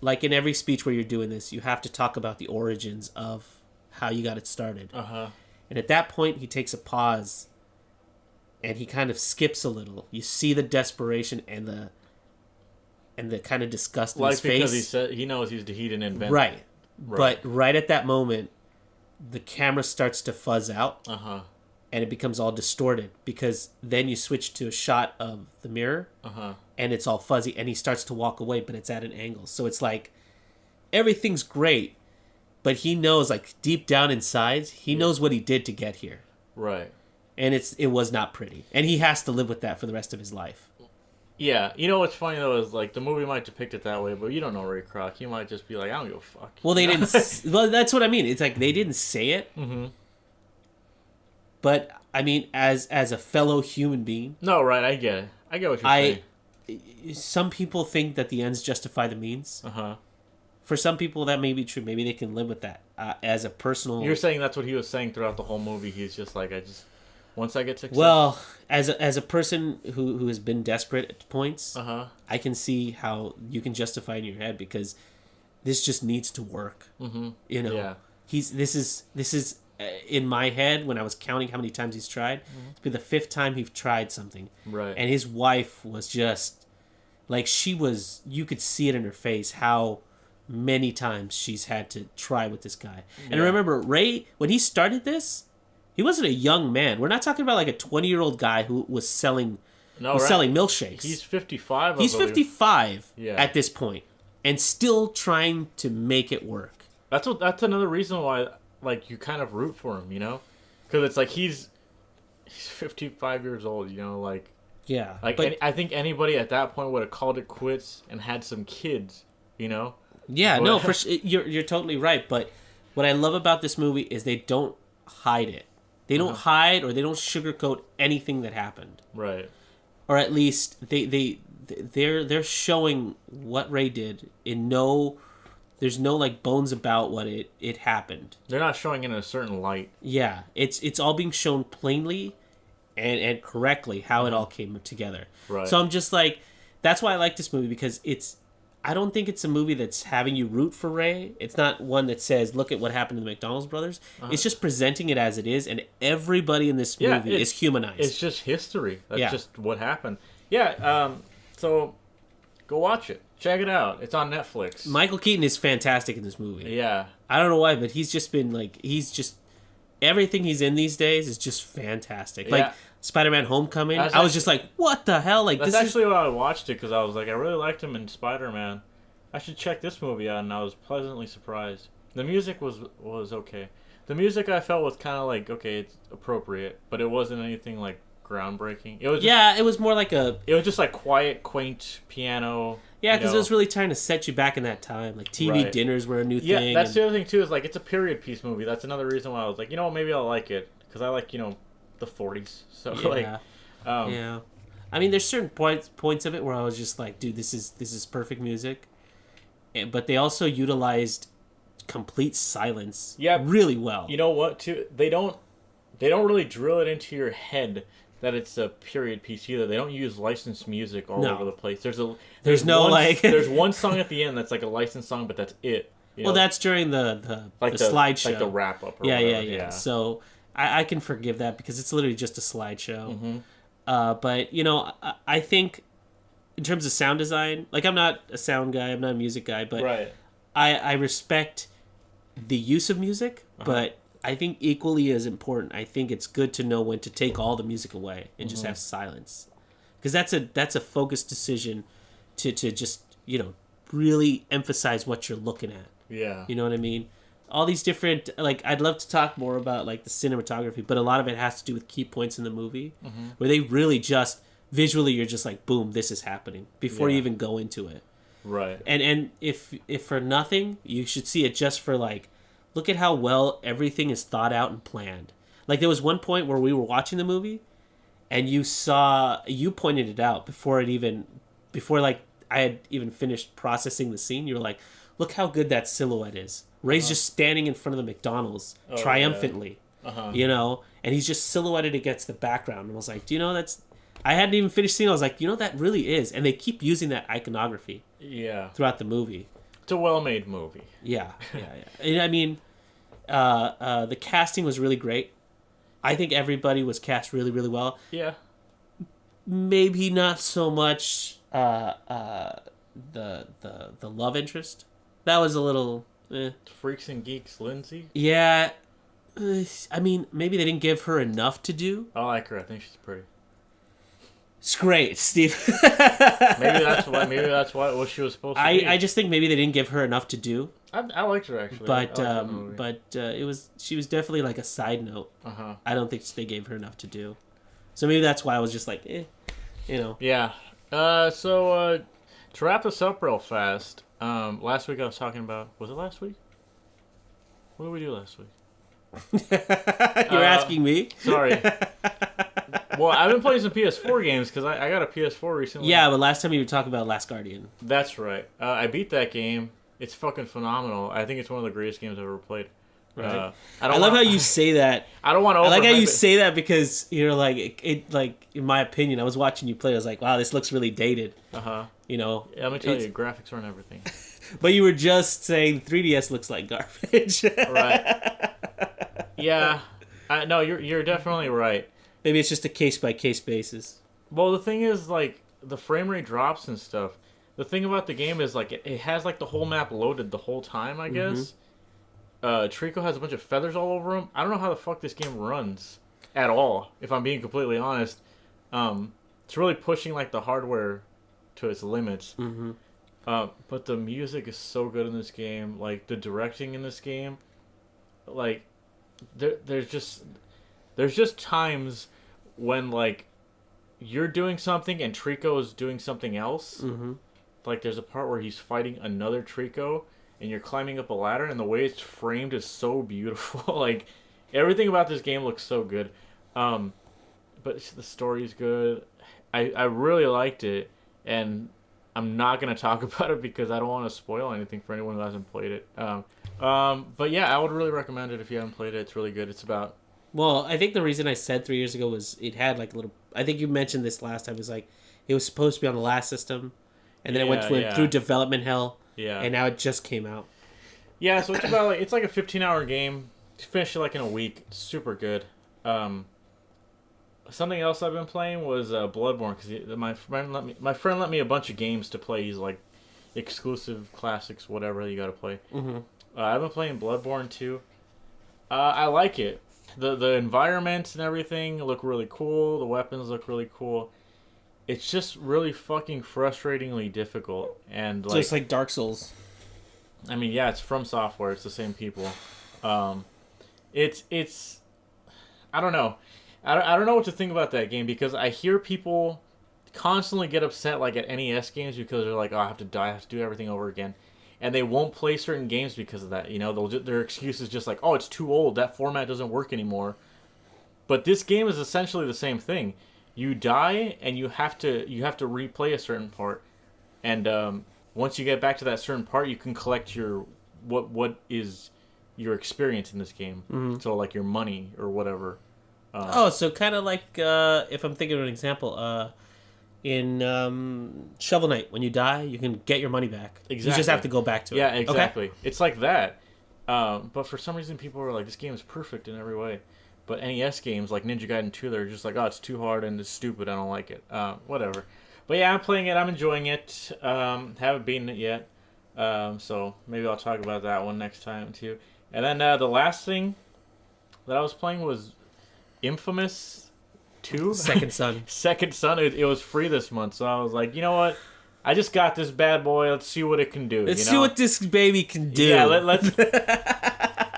like in every speech where you're doing this, you have to talk about the origins of how you got it started. And at that point, he takes a pause, and he kind of skips a little. You see the desperation and the kind of disgust in his face. Because he knows he didn't invent. Right. But right at that moment, the camera starts to fuzz out. And it becomes all distorted, because then you switch to a shot of the mirror, and it's all fuzzy, and he starts to walk away, but it's at an angle. So it's like everything's great, but he knows, like deep down inside, he knows what he did to get here. Right. And it was not pretty, and he has to live with that for the rest of his life. Yeah, you know what's funny though is like the movie might depict it that way, but you don't know Ray Kroc. He might just be like, I don't give a fuck. Well, they didn't. Well, that's what I mean. It's like they didn't say it. But I mean, as a fellow human being. No, right? I get it. I get what you're saying. Some people think that the ends justify the means. For some people, that may be true. Maybe they can live with that as a personal. You're saying that's what he was saying throughout the whole movie. He's just like, once I get success. Well, as a person who has been desperate at points, I can see how you can justify in your head, because this just needs to work. You know, yeah. This is in my head when I was counting how many times he's tried. It's been the 5th time he's tried something. Right. And his wife was just like, you could see it in her face how many times she's had to try with this guy. And remember, Ray, when he started this, he wasn't a young man. We're not talking about like a 20-year-old guy who was selling milkshakes. He's 55. He's 55 at this point, and still trying to make it work. That's another reason why, like, you kind of root for him, you know, because it's like he's 55 years old, you know, like I think anybody at that point would have called it quits and had some kids, you know. Yeah, no, you're totally right. But what I love about this movie is they don't hide it. They don't hide, or they don't sugarcoat anything that happened. Right. Or at least they're showing what Ray did in there's no like bones about what it happened. They're not showing it in a certain light. Yeah, it's all being shown plainly and correctly how it all came together. Right. So I'm just like, that's why I like this movie, because I don't think it's a movie that's having you root for Ray. It's not one that says, look at what happened to the McDonald's brothers. It's just presenting it as it is, and everybody in this movie is humanized. It's just history. That's just what happened. Yeah, so go watch it. Check it out. It's on Netflix. Michael Keaton is fantastic in this movie. Yeah. I don't know why, but he's just been like, everything he's in these days is just fantastic. Yeah. Like Spider-Man Homecoming, I was just like, what the hell? Like, that's actually why I watched it, because I was like, I really liked him in Spider-Man. I should check this movie out, and I was pleasantly surprised. The music was okay. The music I felt was kind of like, okay, it's appropriate, but it wasn't anything like groundbreaking. It was it was more like it was just like quiet, quaint piano. Yeah, because it was really trying to set you back in that time. Like TV dinners were a new thing. Yeah, that's the other thing too, is like it's a period piece movie. That's another reason why I was like, you know what, maybe I'll like it, because I like, you know, the 40s. So yeah. I mean, there's certain points of it where I was just like, dude, this is perfect music. But they also utilized complete silence really well. You know what, too? They don't really drill it into your head that it's a period piece either. They don't use licensed music all over the place. There's one song at the end that's like a licensed song, but that's it. You know? Well, that's during the slideshow. Like the wrap up. Yeah. So I can forgive that, because it's literally just a slideshow. But you know, I think in terms of sound design, like, I'm not a sound guy, I'm not a music guy, but I respect the use of music, but I think equally as important, I think it's good to know when to take all the music away and just have silence. because that's a focused decision to just really emphasize what you're looking at. Yeah. You know what I mean? All these different, like, I'd love to talk more about like the cinematography, but a lot of it has to do with key points in the movie where they really just visually you're just like, boom, this is happening before you even go into it. Right. And if for nothing, you should see it just for like, look at how well everything is thought out and planned. Like there was one point where we were watching the movie, and you pointed it out before like I had even finished processing the scene. You were like, look how good that silhouette is. Ray's just standing in front of the McDonald's triumphantly, and he's just silhouetted against the background. And I was like, do you know that's... I hadn't even finished seeing it. I was like, that really is. And they keep using that iconography throughout the movie. It's a well-made movie. Yeah. And I mean, the casting was really great. I think everybody was cast really, really well. Yeah. Maybe not so much the love interest. That was a little... Freaks and Geeks, Lindsay? Yeah. I mean, maybe they didn't give her enough to do. I like her. I think she's pretty. It's great, Steve. maybe that's what she was supposed to be. I just think maybe they didn't give her enough to do. I liked her, actually. But she was definitely like a side note. I don't think they gave her enough to do. So maybe that's why I was just like, Yeah. So to wrap this up real fast, last week I was talking about... Was it last week? What did we do last week? You're asking me? Sorry. Well, I've been playing some PS4 games because I got a PS4 recently. Yeah, but last time you were talking about Last Guardian. That's right. I beat that game. It's fucking phenomenal. I think it's one of the greatest games I've ever played. Right. I love how you say that. I don't want to. I like how you say that because you're like it. Like in my opinion, I was watching you play. I was like, wow, this looks really dated. Yeah, let me tell you, graphics aren't everything. But you were just saying 3DS looks like garbage. Right. Yeah. No, you're definitely right. Maybe it's just a case-by-case basis. Well, the thing is, like, the frame rate drops and stuff. The thing about the game is, like, it has, like, the whole map loaded the whole time, I guess. Trico has a bunch of feathers all over him. I don't know how the fuck this game runs at all, if I'm being completely honest. It's really pushing, like, the hardware to its limits. But the music is so good in this game. Like, the directing in this game, like, there's just times when, like, you're doing something and Trico is doing something else. Like, there's a part where he's fighting another Trico and you're climbing up a ladder, and the way it's framed is so beautiful. Like, everything about this game looks so good. But the story's good. I really liked it, and I'm not going to talk about it because I don't want to spoil anything for anyone who hasn't played it. But yeah, I would really recommend it if you haven't played it. It's really good. It's about... Well, I think the reason I said 3 years ago was it had like a little... I think you mentioned this last time. It was like it was supposed to be on the last system, and then it went through development hell. Yeah. And now it just came out. Yeah, so it's about like it's like a 15-hour game. You finish it like in a week. It's super good. Something else I've been playing was Bloodborne because my friend let me a bunch of games to play. He's like exclusive classics, whatever you got to play. I've been playing Bloodborne too. I like it. The environments and everything look really cool. The weapons look really cool. It's just really fucking frustratingly difficult, and like, so it's like Dark Souls. I mean, yeah, it's from Software. It's the same people. It's I don't know. I don't know what to think about that game because I hear people constantly get upset like at NES games because they're like, oh, I have to die, I have to do everything over again. And they won't play certain games because of that. You know, their excuse is just like, oh, it's too old. That format doesn't work anymore. But this game is essentially the same thing. You die and you have to replay a certain part. And once you get back to that certain part, you can collect your what is your experience in this game. So like your money or whatever. So kind of like if I'm thinking of an example, in Shovel Knight, when you die, you can get your money back. Exactly. You just have to go back to it. Yeah, exactly. Okay. It's like that. But for some reason, people are like, this game is perfect in every way. But NES games like Ninja Gaiden 2, they're just like, oh, it's too hard and it's stupid. I don't like it. Whatever. But yeah, I'm playing it. I'm enjoying it. Haven't beaten it yet. So maybe I'll talk about that one next time too. And then the last thing that I was playing was Infamous 2? Second Son. Second Son. It was free this month, so I was like, you know what? I just got this bad boy. Let's see what it can do. Let's see what this baby can do. Yeah,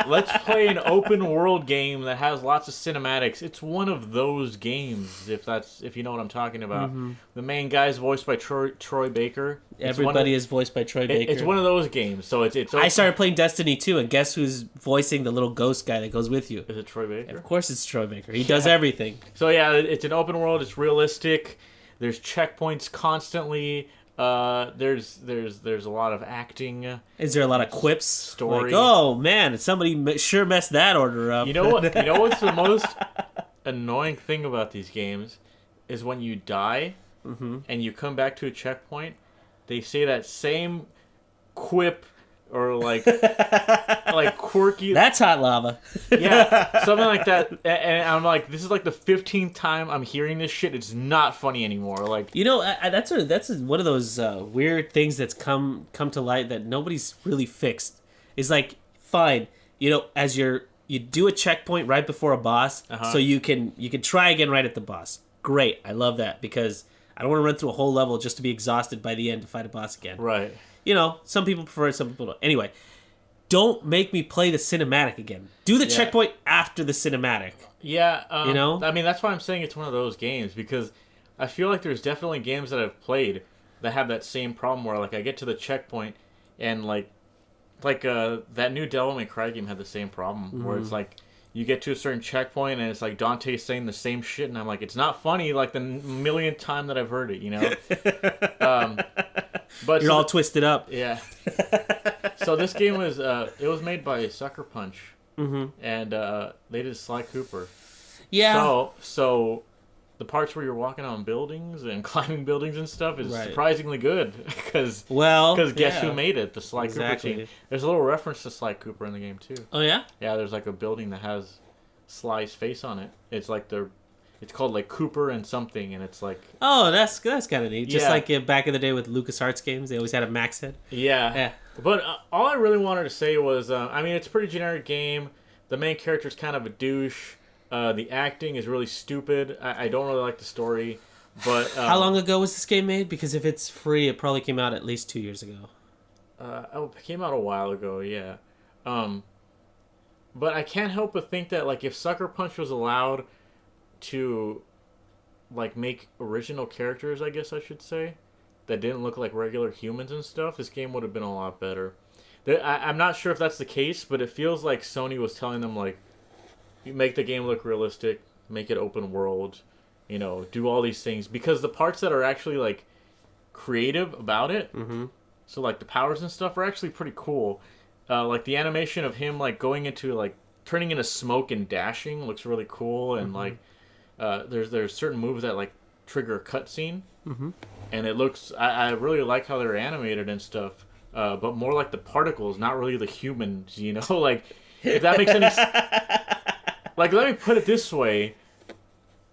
let's play an open world game that has lots of cinematics. It's one of those games, if you know what I'm talking about. Mm-hmm. The main guy's voiced by Troy Baker. Everybody is voiced by Troy Baker. It's one of those games. So it's I started playing Destiny 2, and guess who's voicing the little ghost guy that goes with you? Is it Troy Baker? Of course it's Troy Baker. He does everything. So yeah, it's an open world. It's realistic. There's checkpoints constantly. There's a lot of acting. Is there a lot of quips? Story. Like, oh man, somebody sure messed that order up. You know what? You know what's the most annoying thing about these games is when you die and you come back to a checkpoint, they say that same quip or like quirky. That's hot lava. Yeah, something like that. And I'm like, this is like the 15th time I'm hearing this shit. It's not funny anymore. Like, you know, that's one of those weird things that's come to light that nobody's really fixed. It's like, fine, you know, as you do a checkpoint right before a boss, so you can try again right at the boss. Great, I love that because I don't want to run through a whole level just to be exhausted by the end to fight a boss again. Right. You know, some people prefer it, some people don't. Anyway, don't make me play the cinematic again. Do the checkpoint after the cinematic. Yeah, you know? I mean, that's why I'm saying it's one of those games, because I feel like there's definitely games that I've played that have that same problem where, like, I get to the checkpoint and, like that new Devil May Cry game had the same problem, where it's like, you get to a certain checkpoint and it's like Dante saying the same shit, and I'm like, it's not funny like the millionth time that I've heard it, you know? But you're all twisted up. Yeah. So this game was it was made by Sucker Punch, and they did Sly Cooper. Yeah. So the parts where you're walking on buildings and climbing buildings and stuff is surprisingly good because guess who made it? The Sly Cooper team. There's a little reference to Sly Cooper in the game too. Oh yeah. Yeah, there's like a building that has Sly's face on it. It's like it's called like Cooper and something, and it's like... Oh, that's kind of neat. Just like back in the day with LucasArts games, they always had a Max head. Yeah. But all I really wanted to say was, I mean, it's a pretty generic game. The main character's kind of a douche. The acting is really stupid. I don't really like the story. But how long ago was this game made? Because if it's free, it probably came out at least 2 years ago. It came out a while ago, yeah. But I can't help but think that, like, if Sucker Punch was allowed to like make original characters, I guess I should say, that didn't look like regular humans and stuff, this game would have been a lot better. I'm not sure if that's the case, but it feels like Sony was telling them, like, you make the game look realistic, make it open world, you know, do all these things, because the parts that are actually like creative about it, so like the powers and stuff are actually pretty cool. Like the animation of him like going into like turning into smoke and dashing looks really cool, and like there's certain moves that like trigger a cutscene, and it looks. I really like how they're animated and stuff, but more like the particles, not really the humans. You know, like if that makes any. Like, let me put it this way: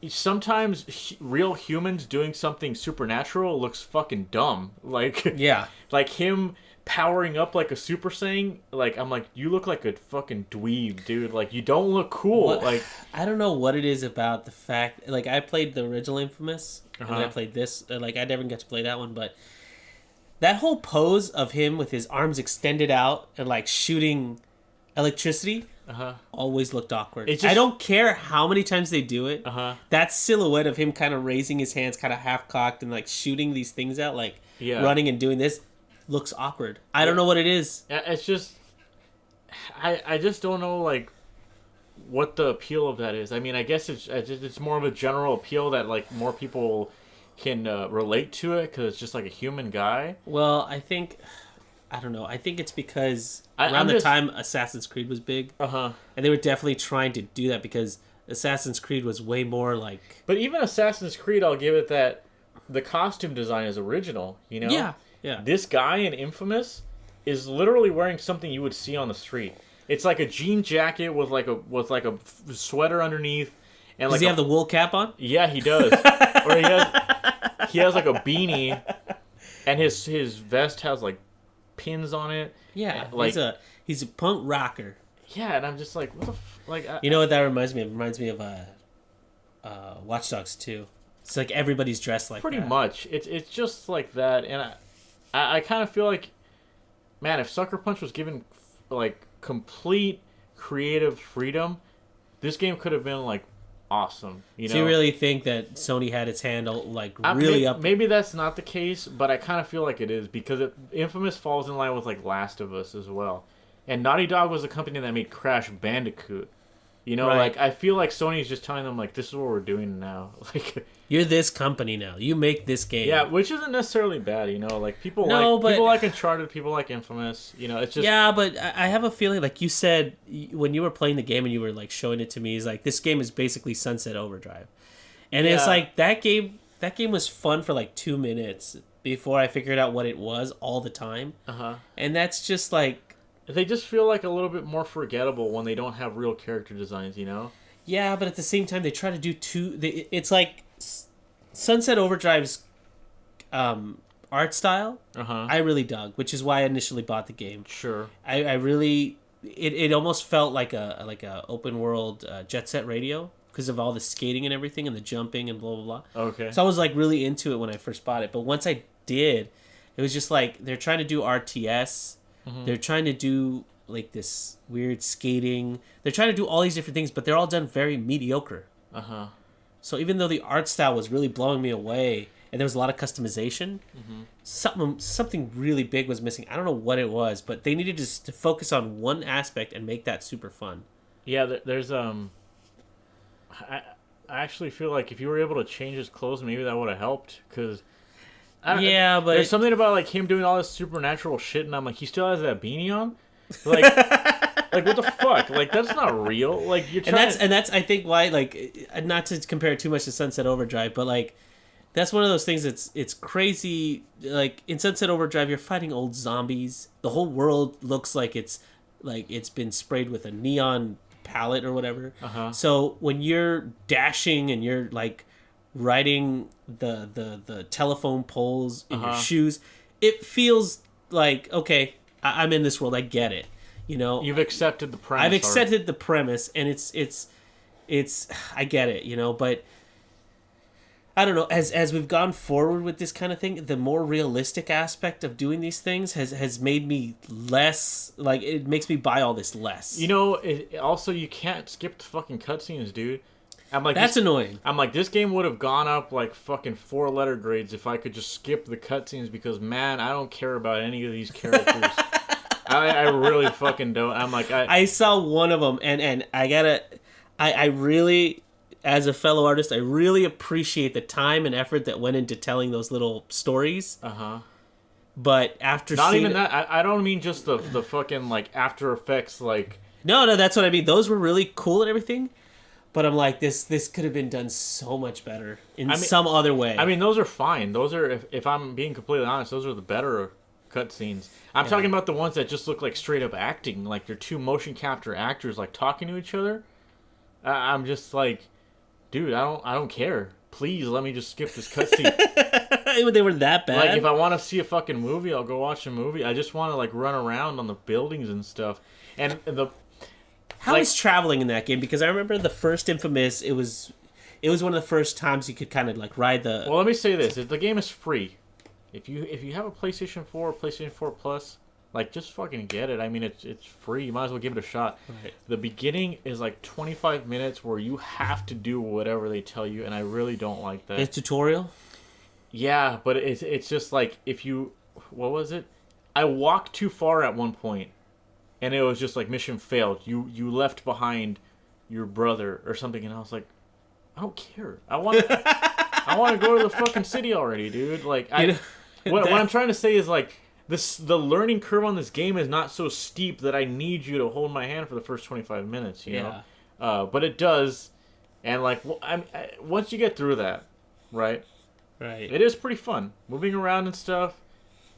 sometimes real humans doing something supernatural looks fucking dumb. Like like him powering up like a Super Saiyan, like I'm like, you look like a fucking dweeb, dude. Like, you don't look cool. Like, I don't know what it is about the fact, like, I played the original Infamous and then I played this, like, I never get to play that one, but that whole pose of him with his arms extended out and like shooting electricity always looked awkward. I don't care how many times they do it. That silhouette of him kind of raising his hands kind of half cocked and like shooting these things out, like running and doing this, looks awkward. I don't know what it is. It's just, I just don't know like what the appeal of that is. I mean, I guess it's more of a general appeal that like more people can relate to it because it's just like a human guy. Well, I don't know. I think it's because around the time Assassin's Creed was big, and they were definitely trying to do that because Assassin's Creed was way more like. But even Assassin's Creed, I'll give it that the costume design is original. You know. Yeah. This guy in Infamous is literally wearing something you would see on the street. It's like a jean jacket with like a sweater underneath. And does he have the wool cap on? Yeah, he does. Or he has like a beanie, and his vest has like pins on it. Yeah, like he's a punk rocker. Yeah, and I'm just like, what the you know what that reminds me of? It reminds me of Watch Dogs 2. It's like everybody's dressed like Pretty that. much. It's just like that, and I kind of feel like, man, if Sucker Punch was given like complete creative freedom, this game could have been like awesome. You know? Do you really think that Sony had its hand like maybe, up? Maybe that's not the case, but I kind of feel like it is because Infamous falls in line with like Last of Us as well, and Naughty Dog was a company that made Crash Bandicoot. You know, Right. like I feel like Sony's just telling them like this is what we're doing now. Like You're this company now. You make this game. yeah, which isn't necessarily bad. You know, like people but like Uncharted, people like Infamous. You know, it's just yeah, but I have a feeling like you said when you were playing the game and you were like showing it to me, is like this game is basically Sunset Overdrive, and it's like that game. That game was fun for like 2 minutes before I figured out what it was all the time. And that's just like. They just feel like a little bit more forgettable when they don't have real character designs, you know? Yeah, but at the same time, they try to do it's like Sunset Overdrive's art style. I really dug, which is why I initially bought the game. Sure. I really it almost felt like a open world Jet Set Radio because of all the skating and everything and the jumping and blah blah blah. Okay. So I was like really into it when I first bought it, but once I did, it was just like they're trying to do RTS. They're trying to do like this weird skating. They're trying to do all these different things, but they're all done very mediocre. So even though the art style was really blowing me away, and there was a lot of customization, something really big was missing. I don't know what it was, but they needed to focus on one aspect and make that super fun. Yeah, there's I actually feel like if you were able to change his clothes, maybe that would have helped because. But there's something about like him doing all this supernatural shit, and I'm like, he still has that beanie on, like, like what the fuck? Like that's not real. Like you're trying. And that's I think why like not to compare too much to Sunset Overdrive, but like that's one of those things it's crazy. Like in Sunset Overdrive, you're fighting old zombies. The whole world looks like it's been sprayed with a neon palette or whatever. So when you're dashing and you're like riding the telephone poles in your shoes, it feels like okay, I'm in this world. I get it. You know, you've accepted the premise. I've accepted the premise, and it's I get it. You know, but I don't know. As we've gone forward with this kind of thing, the more realistic aspect of doing these things has made me less like it makes me buy all this less. You know, also you can't skip the fucking cutscenes, dude. I'm like, that's annoying. I'm like, this game would have gone up like fucking 4-letter grades if I could just skip the cutscenes because, man, I don't care about any of these characters. I really fucking don't. I'm like, I saw one of them, and I really, as a fellow artist, I really appreciate the time and effort that went into telling those little stories. But after not even that, I don't mean just the fucking like After Effects like. No, that's what I mean. Those were really cool and everything. But I'm like, this could have been done so much better in some other way. I mean, those are fine. Those are, if I'm being completely honest, those are the better cutscenes. I'm talking about the ones that just look like straight up acting, like they're two motion capture actors like talking to each other. I'm just like, dude, I don't care. Please let me just skip this cutscene. They were that bad. Like if I want to see a fucking movie, I'll go watch a movie. I just want to like run around on the buildings and stuff. And How is traveling in that game? Because I remember the first Infamous, it was one of the first times you could kind of like ride the. Well, let me say this: the game is free. If you have a PlayStation 4 or PlayStation 4 Plus, like just fucking get it. I mean, it's free. You might as well give it a shot. Right. The beginning is like 25 minutes where you have to do whatever they tell you, and I really don't like that. A tutorial. Yeah, but it's just like if you, what was it? I walked too far at one point. And it was just like mission failed. You left behind your brother or something, and I was like, I don't care. I want to go to the fucking city already, dude. Like what I'm trying to say is like the learning curve on this game is not so steep that I need you to hold my hand for the first 25 minutes. You know, but it does, and like once you get through that, right, it is pretty fun moving around and stuff.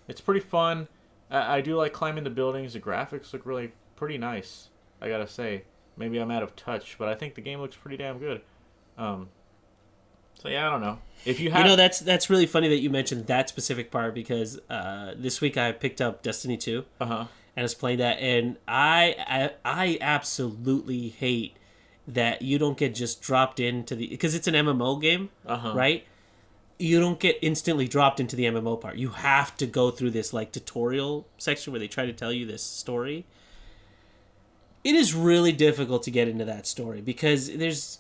It's pretty fun. I do like climbing the buildings. The graphics look really pretty nice, I gotta say. Maybe I'm out of touch, but I think the game looks pretty damn good. So yeah, I don't know. If you have, that's really funny that you mentioned that specific part because this week I picked up Destiny 2 and I was playing that, and I absolutely hate that you don't get just dropped into the, because it's an MMO game, right? You don't get instantly dropped into the MMO part. You have to go through this like tutorial section where they try to tell you this story. It is really difficult to get into that story because there's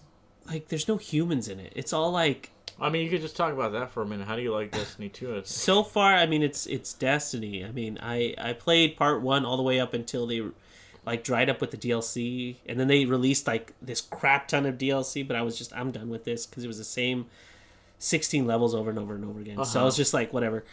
no humans in it. It's all like, I mean, you could just talk about that for a minute. How do you like Destiny 2? So far, I mean, it's Destiny. I mean, I played part 1 all the way up until they like dried up with the DLC, and then they released like this crap ton of DLC, but I'm done with this because it was the same 16 levels over and over and over again. So I was just like, whatever.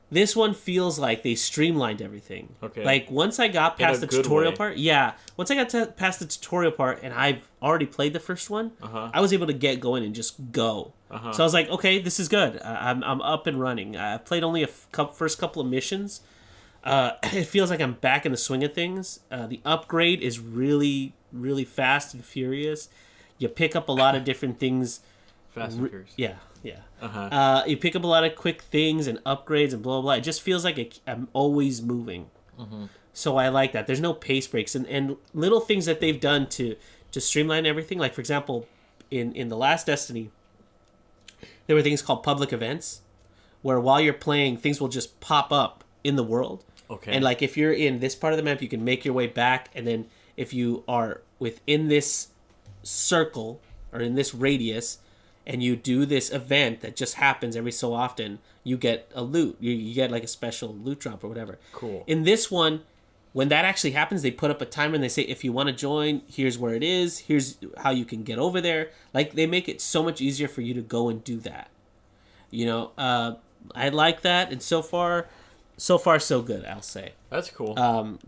This one feels like they streamlined everything. Okay. Like, once I got past the tutorial part... Yeah. Once I got past the tutorial part, and I've already played the first one, I was able to get going and just go. So I was like, okay, this is good. I'm up and running. I've played only first couple of missions. It feels like I'm back in the swing of things. The upgrade is really, really fast and furious. You pick up a lot of different things. Fast and Furious. Yeah. You pick up a lot of quick things and upgrades and blah, blah, blah. It just feels like I'm always moving. So I like that. There's no pace breaks. And little things that they've done to streamline everything. Like, for example, in the last Destiny, there were things called public events where while you're playing, things will just pop up in the world. Okay. And, like, if you're in this part of the map, you can make your way back. And then if you are within this circle or in this radius, and you do this event that just happens every so often, you get a loot. You get like a special loot drop or whatever. Cool. In this one, when that actually happens, they put up a timer and they say, if you want to join, here's where it is. Here's how you can get over there. Like, they make it so much easier for you to go and do that. You know, I like that. And so far, so good, I'll say. That's cool.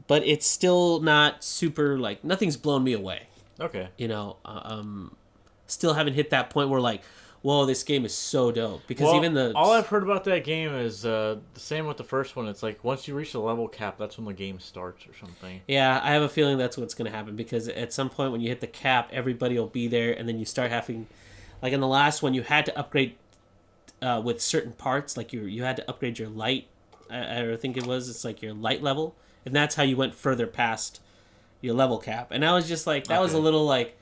But it's still not super, like, nothing's blown me away. Okay. You know, still haven't hit that point where like, whoa, this game is so dope. Because all I've heard about that game is the same with the first one. It's like once you reach the level cap, that's when the game starts or something. Yeah, I have a feeling that's what's going to happen because at some point when you hit the cap, everybody will be there, and then you start having, like in the last one, you had to upgrade with certain parts. Like you had to upgrade your light. I think it's like your light level, and that's how you went further past your level cap. And I was just like, that was a little like,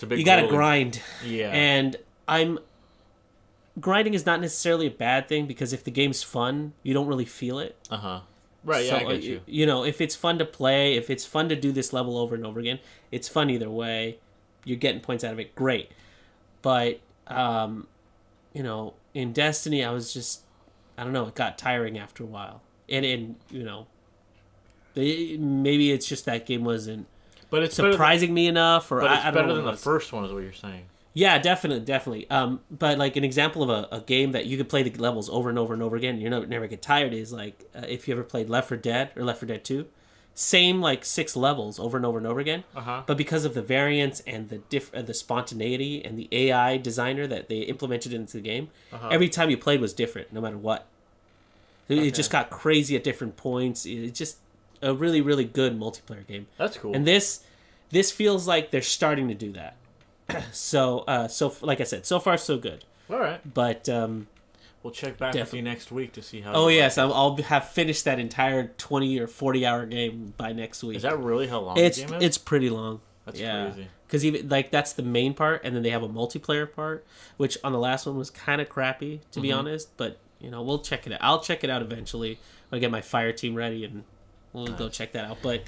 you gotta grind. Yeah. And grinding is not necessarily a bad thing because if the game's fun, you don't really feel it. Right, so, yeah, I get you. You know, if it's fun to play, if it's fun to do this level over and over again, it's fun either way. You're getting points out of it, great. But, you know, in Destiny, I was just, I don't know, it got tiring after a while. And you know, maybe it's just that game wasn't surprising me enough, or but it's I don't know. Better than the first one, is what you're saying. Yeah, definitely. But like an example of a game that you could play the levels over and over and over again, you never get tired, is like if you ever played Left 4 Dead or Left 4 Dead 2, same like 6 levels over and over and over again. But because of the variance and the spontaneity and the AI designer that they implemented into the game, every time you played was different, no matter what. It just got crazy at different points. It's just a really, really good multiplayer game. That's cool. And this feels like they're starting to do that. So like I said, so far so good. All right. But we'll check back with you next week to see how. Oh yes, I'll have finished that entire 20 or 40-hour game by next week. Is that really how long the game is? It's pretty long. That's crazy. Because even like that's the main part, and then they have a multiplayer part, which on the last one was kind of crappy, to be honest. But you know, we'll check it out. I'll check it out eventually when I get my fire team ready, and we'll go check that out. But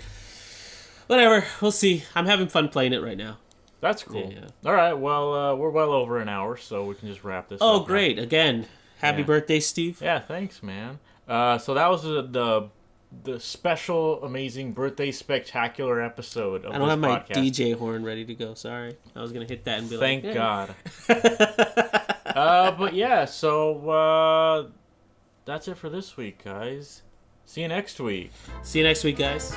whatever, we'll see. I'm having fun playing it right now. That's cool. Yeah. All right. Well, we're well over an hour, so we can just wrap this up. Oh, great. Now. Again, happy birthday, Steve. Yeah, thanks, man. So that was the special, amazing birthday spectacular episode of I don't have my podcast. DJ horn ready to go. Sorry. I was going to hit that and be Thank like, God. But yeah, so that's it for this week, guys. See you next week. See you next week, guys.